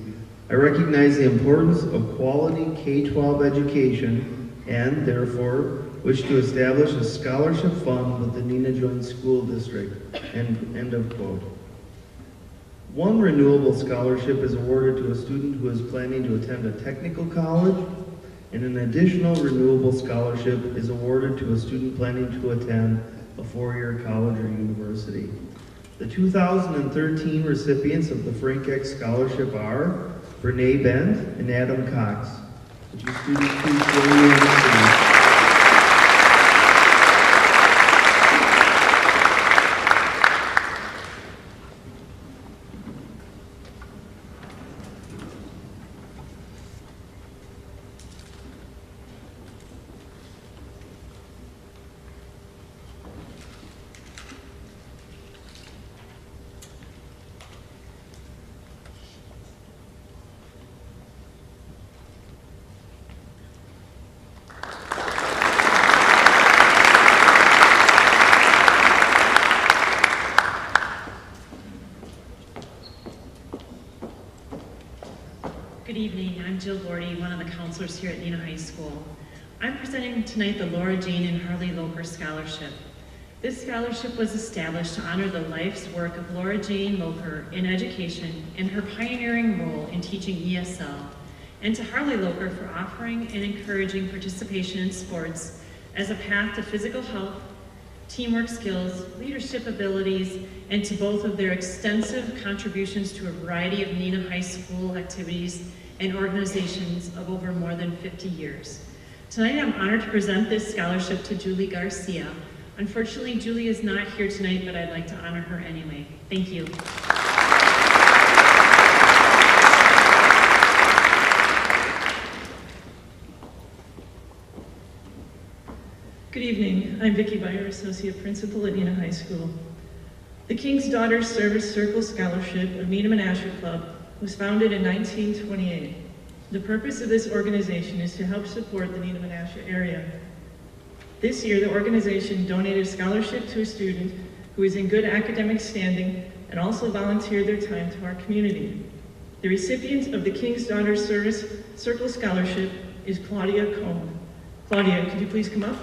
S11: I recognize the importance of quality K-12 education and, therefore, wish to establish a scholarship fund with the Neenah Joint School District." End of quote. One renewable scholarship is awarded to a student who is planning to attend a technical college, and an additional renewable scholarship is awarded to a student planning to attend a four-year college or university. The 2013 recipients of the Frank X Scholarship are Brene Bent and Adam Cox. Would you students please join me on the stage?
S13: Good evening, I'm Jill Gordy, one of the counselors here at Neenah High School. I'm presenting tonight the Laura Jean and Harley Loper Scholarship. This scholarship was established to honor the life's work of Laura Jean Loper in education and her pioneering role in teaching ESL, and to Harley Loper for offering and encouraging participation in sports as a path to physical health, teamwork skills, leadership abilities, and to both of their extensive contributions to a variety of Neenah High School activities and organizations of over more than 50 years. Tonight I'm honored to present this scholarship to Julie Garcia. Unfortunately, Julie is not here tonight, but I'd like to honor her anyway. Thank you.
S19: Good evening. I'm Vicki Beyer, Associate Principal at Neenah High School. The King's Daughters Service Circle Scholarship of Neenah Menasha Club was founded in 1928. The purpose of this organization is to help support the Neenah Menasha area. This year, the organization donated a scholarship to a student who is in good academic standing and also volunteered their time to our community. The recipient of the King's Daughters Service Circle Scholarship is Claudia Cohn. Claudia, could you please come up?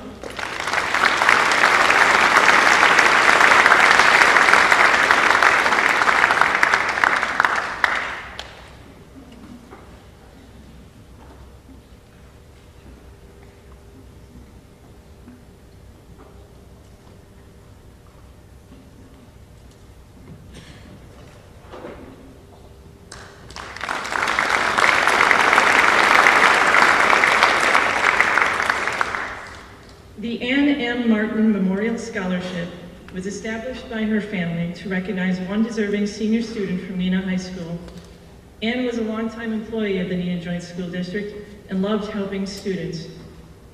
S19: The Ann M. Martin Memorial Scholarship was established by her family to recognize one deserving senior student from Neenah High School. Ann was a longtime employee of the Neenah Joint School District and loved helping students.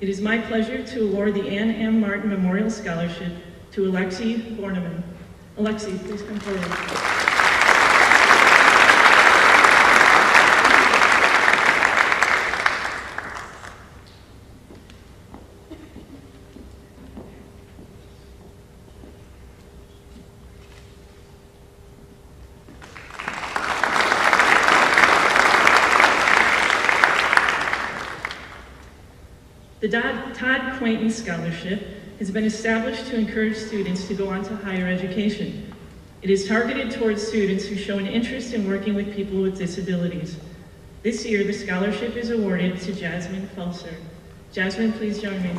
S19: It is my pleasure to award the Ann M. Martin Memorial Scholarship to Alexi Borneman. Alexi, please come forward. The Todd Quainton Scholarship has been established to encourage students to go on to higher education. It is targeted towards students who show an interest in working with people with disabilities. This year, the scholarship is awarded to Jasmine Fulser. Jasmine, please join me.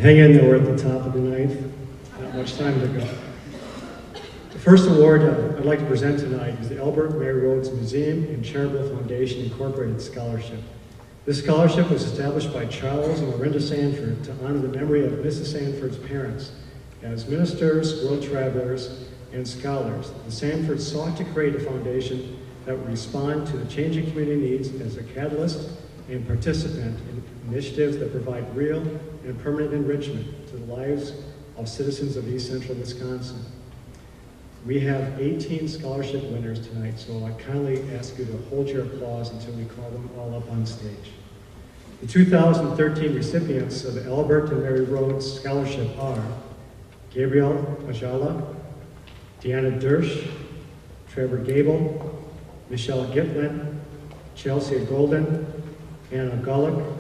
S14: hang in there, we're at the top of the ninth. Not much time to go. The first award I'd like to present tonight is the Albert Mary Rhodes Museum and Charitable Foundation Incorporated Scholarship. This scholarship was established by Charles and Lorinda Sanford to honor the memory of Mrs. Sanford's parents. As ministers, world travelers, and scholars, the Sanfords sought to create a foundation that would respond to the changing community needs as a catalyst and participant in initiatives that provide real and permanent enrichment to the lives of citizens of East Central Wisconsin. We have 18 scholarship winners tonight, so I kindly ask you to hold your applause until we call them all up on stage. The 2013 recipients of the Albert and Mary Rhodes Scholarship are Gabriel Majala, Deanna Dersch, Trevor Gable, Michelle Gitlin, Chelsea Golden, Anna Gullick,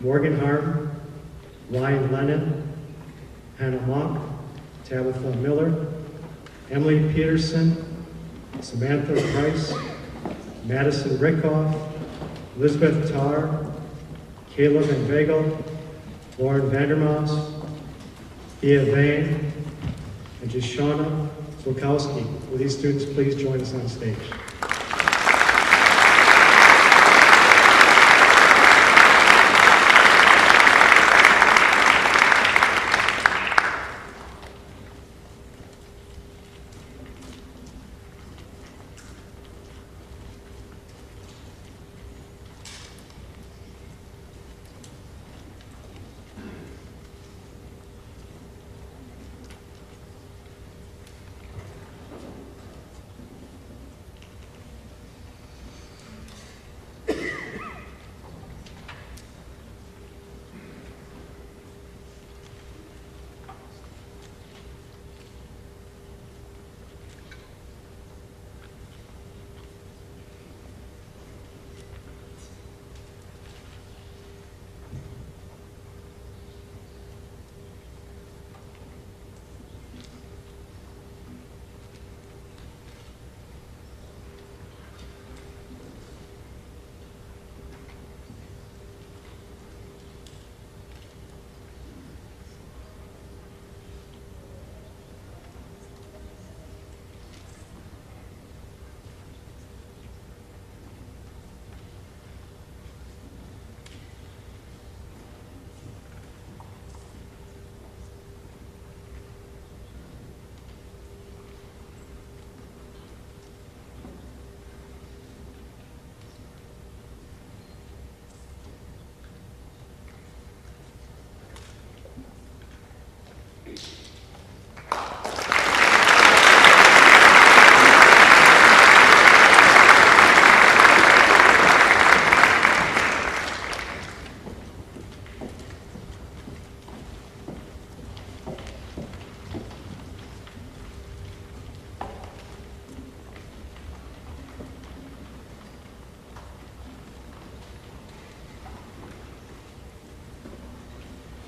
S14: Morgan Harm, Ryan Lennon, Hannah Mock, Tabitha Miller, Emily Peterson, Samantha Price, Madison Rickoff, Elizabeth Tarr, Caleb Invagel, Lauren Vandermaas, Thea Vane, and Jashana Wilkowski. Will these students please join us on stage?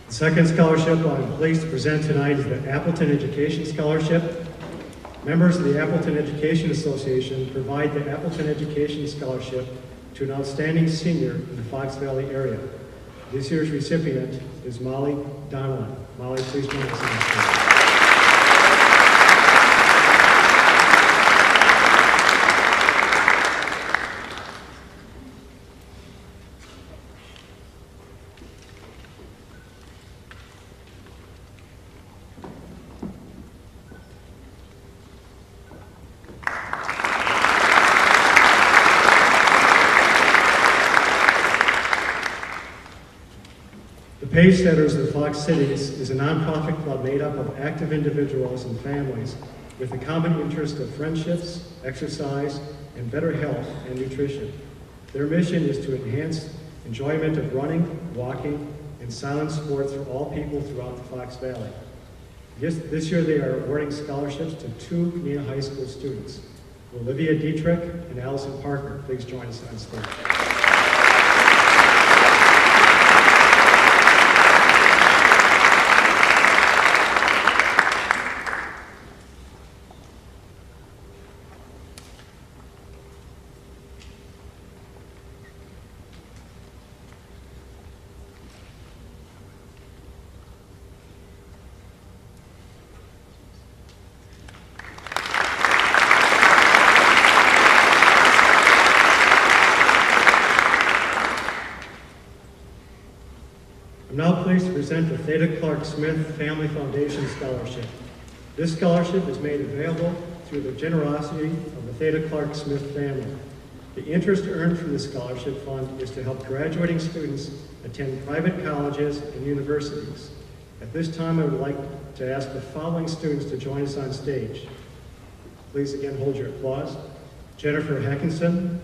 S14: The second scholarship I'm pleased to present tonight is the Appleton Education Scholarship. Members of the Appleton Education Association provide the Appleton Education Scholarship to an outstanding senior in the Fox Valley area. This year's recipient is Molly Donnellan. Molly, please join us on stage. Pace Setters of the Fox Cities is a nonprofit club made up of active individuals and families with a common interest of friendships, exercise, and better health and nutrition. Their mission is to enhance enjoyment of running, walking, and silent sports for all people throughout the Fox Valley. This year they are awarding scholarships to 2 Neenah High School students, Olivia Dietrich and Allison Parker. Please join us on stage. now pleased to present the Theda Clark Smith Family Foundation Scholarship. This scholarship is made available through the generosity of the Theda Clark Smith family. The interest earned from the scholarship fund is to help graduating students attend private colleges and universities. At this time, I would like to ask the following students to join us on stage. Please again hold your applause. Jennifer Hackinson,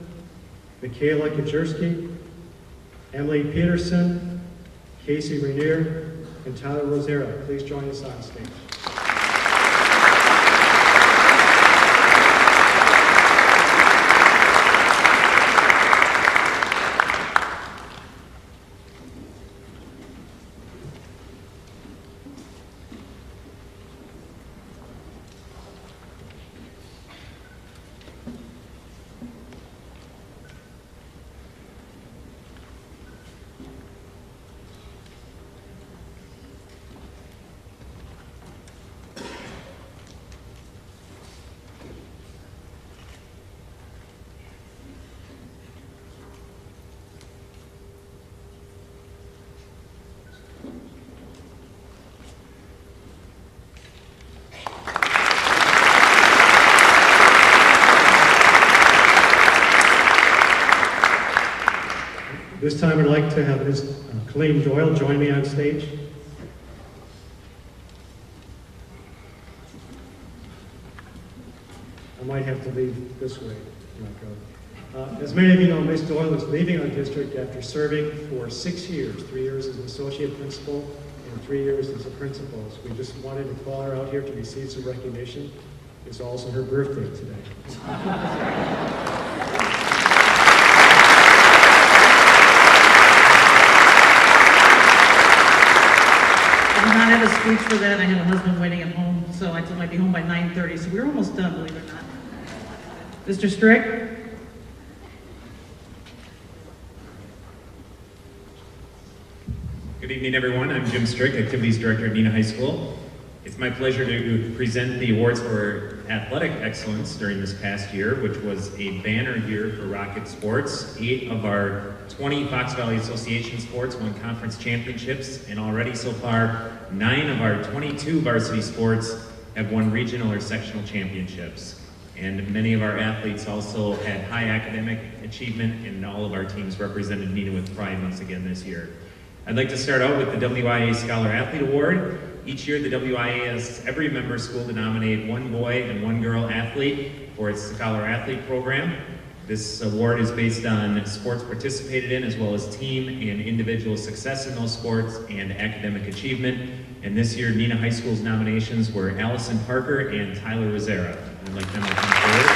S14: Michaela Kajerski, Emily Peterson, Casey Rainier, and Tyler Rosera. Please join us on stage. This time I'd like to have Ms. Colleen Doyle join me on stage. I might have to leave this way. As many of you know, Ms. Doyle is leaving our district after serving for 6 years, 3 years as an associate principal and 3 years as a principal. So we just wanted to call her out here to receive some recognition. It's also her birthday today.
S10: I do not have a speech for that. I have a husband waiting at home, so I might be home by 9:30, so we're almost done, believe it or not. Mr. Strick?
S15: Good evening, everyone. I'm Jim Strick, Activities Director at Neenah High School. It's my pleasure to present the awards for athletic excellence during this past year, which was a banner year for Rocket Sports. 8 of our 20 Fox Valley Association sports won conference championships, and already so far, 9 of our 22 varsity sports have won regional or sectional championships. And many of our athletes also had high academic achievement, and all of our teams represented Neenah with pride once again this year. I'd like to start out with the WIA Scholar Athlete Award. Each year, the WIA asks every member school to nominate 1 boy and 1 girl athlete for its Scholar Athlete program. This award is based on sports participated in, as well as team and individual success in those sports and academic achievement. And this year, Neenah High School's nominations were Allison Parker and Tyler Rosera. I'd like them to come forward.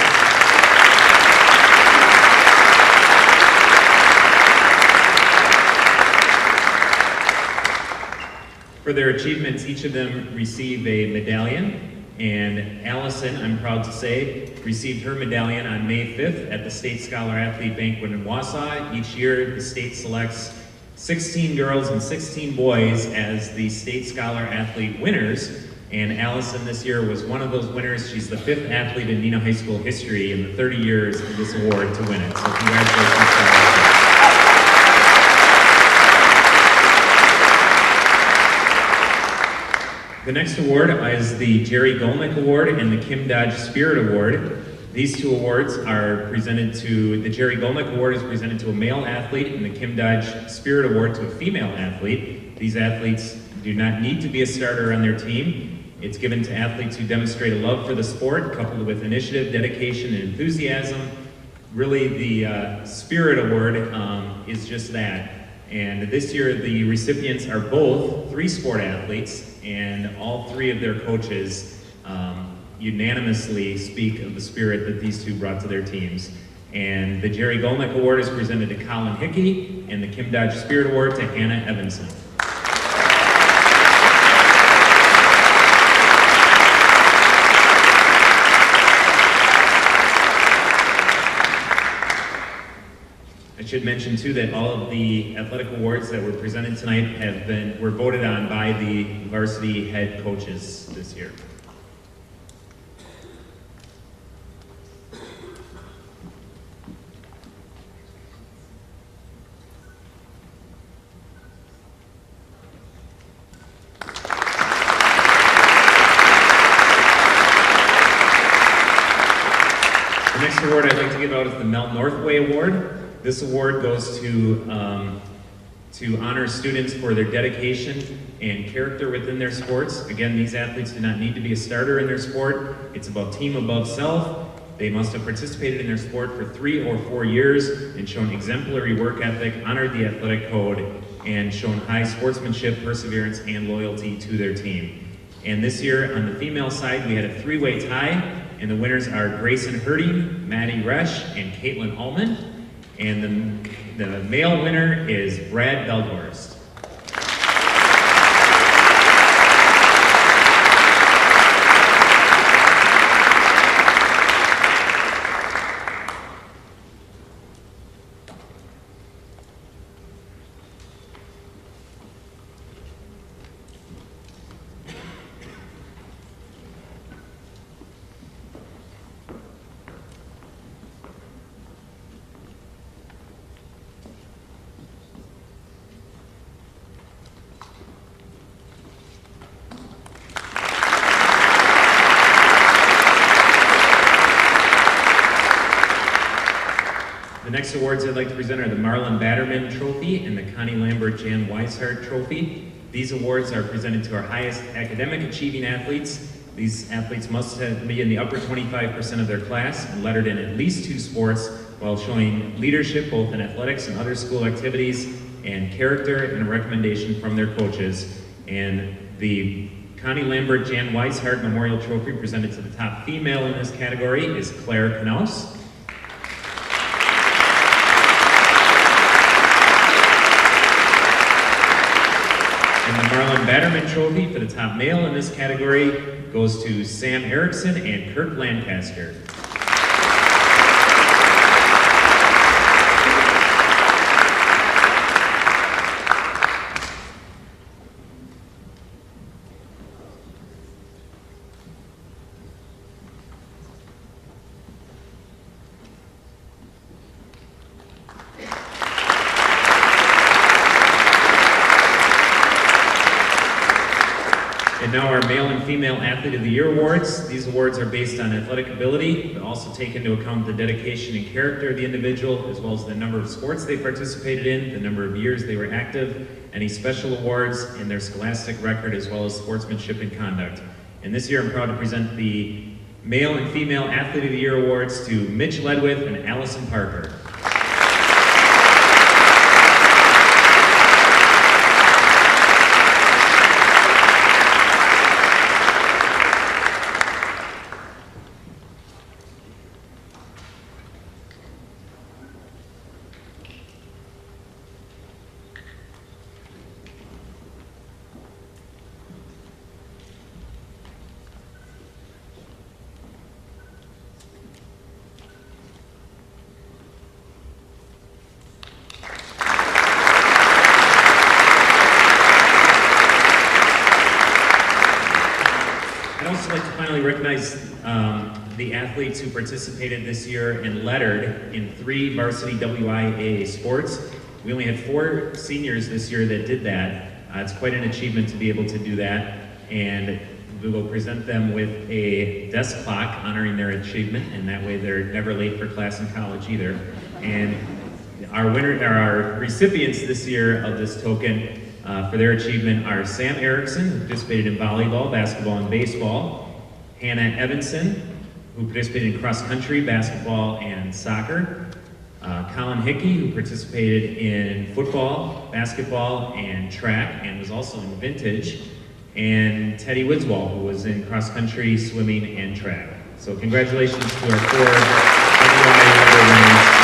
S15: For their achievements, each of them receive a medallion, and Allison, I'm proud to say, received her medallion on May 5th at the State Scholar Athlete Banquet in Wausau. Each year, the state selects 16 girls and 16 boys as the State Scholar Athlete winners, and Allison this year was one of those winners. She's the 5th athlete in Neenah High School history in the 30 years of this award to win it, so congratulations to Allison. The next award is the Jerry Golnick Award and the Kim Dodge Spirit Award. These 2 awards are presented to, the Jerry Golnick Award is presented to a male athlete, and the Kim Dodge Spirit Award to a female athlete. These athletes do not need to be a starter on their team. It's given to athletes who demonstrate a love for the sport, coupled with initiative, dedication, and enthusiasm. Really, the Spirit Award is just that. And this year, the recipients are both 3 sport athletes, and all 3 of their coaches unanimously speak of the spirit that these 2 brought to their teams. And the Jerry Golnick Award is presented to Colin Hickey, and the Kim Dodge Spirit Award to Hannah Evanson. I should mention too that all of the athletic awards that were presented tonight were voted on by the varsity head coaches this year. award I'd like to give out is the Mel Northway Award. This award goes to honor students for their dedication and character within their sports. Again, these athletes do not need to be a starter in their sport. It's about team above self. They must have participated in their sport for 3 or 4 years and shown exemplary work ethic, honored the athletic code, and shown high sportsmanship, perseverance, and loyalty to their team. And this year, on the female side, we had a 3-way tie, and the winners are Grayson Herding, Maddie Resch, and Caitlin Ullman. And the male winner is Brad Beldhorst. The next awards I'd like to present are the Marlon Batterman Trophy and the Connie Lambert Jan Weishart Trophy. These awards are presented to our highest academic achieving athletes. These athletes must be in the upper 25% of their class and lettered in at least 2 sports while showing leadership both in athletics and other school activities and character and a recommendation from their coaches. And the Connie Lambert Jan Weishart Memorial Trophy presented to the top female in this category is Claire Knaus. And the Marlon Batterman Trophy for the top male in this category goes to Sam Erickson and Kirk Lancaster. And now our Male and Female Athlete of the Year awards. These awards are based on athletic ability, but also take into account the dedication and character of the individual, as well as the number of sports they participated in, the number of years they were active, any special awards, and their scholastic record, as well as sportsmanship and conduct. And this year I'm proud to present the Male and Female Athlete of the Year awards to Mitch Ledwith and Allison Parker. Recognize the athletes who participated this year and lettered in 3 varsity WIAA sports. We only had 4 seniors this year that did that. It's quite an achievement to be able to do that, and we will present them with a desk clock honoring their achievement, and that way they're never late for class in college either. And our recipients this year of this token for their achievement are Sam Erickson, who participated in volleyball, basketball, and baseball. Hannah Evanson, who participated in cross country, basketball, and soccer. Colin Hickey, who participated in football, basketball, and track, and was also in vintage. And Teddy Widswall, who was in cross country, swimming, and track. So congratulations to our 4 WIAA winners.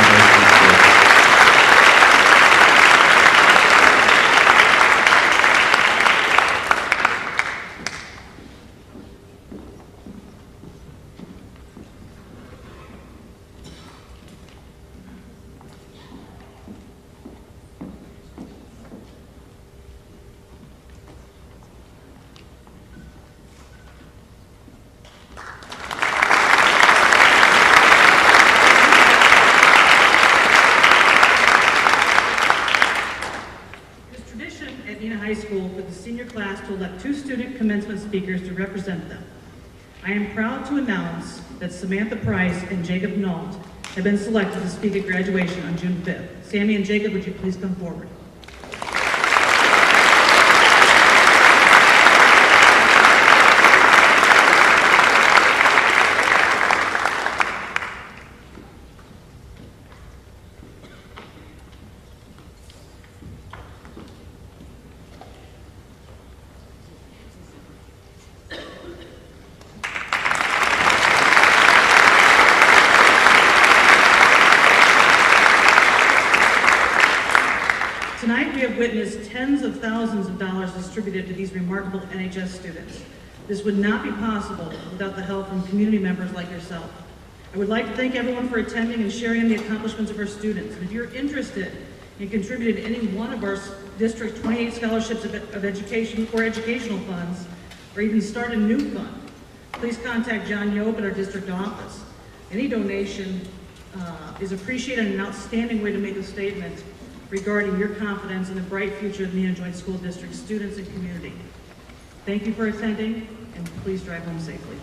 S10: To elect 2 student commencement speakers to represent them. I am proud to announce that Samantha Price and Jacob Nault have been selected to speak at graduation on June 5th. Sammy and Jacob, would you please come forward? Tonight, we have witnessed tens of thousands of dollars distributed to these remarkable NHS students. This would not be possible without the help from community members like yourself. I would like to thank everyone for attending and sharing in the accomplishments of our students. And if you're interested in contributing to any one of our district's 28 scholarships of education or educational funds, or even start a new fund, please contact John Yope at our district office. Any donation is appreciated and an outstanding way to make a statement regarding your confidence in the bright future of Neenah Joint School District students and community. Thank you for attending, and please drive home safely.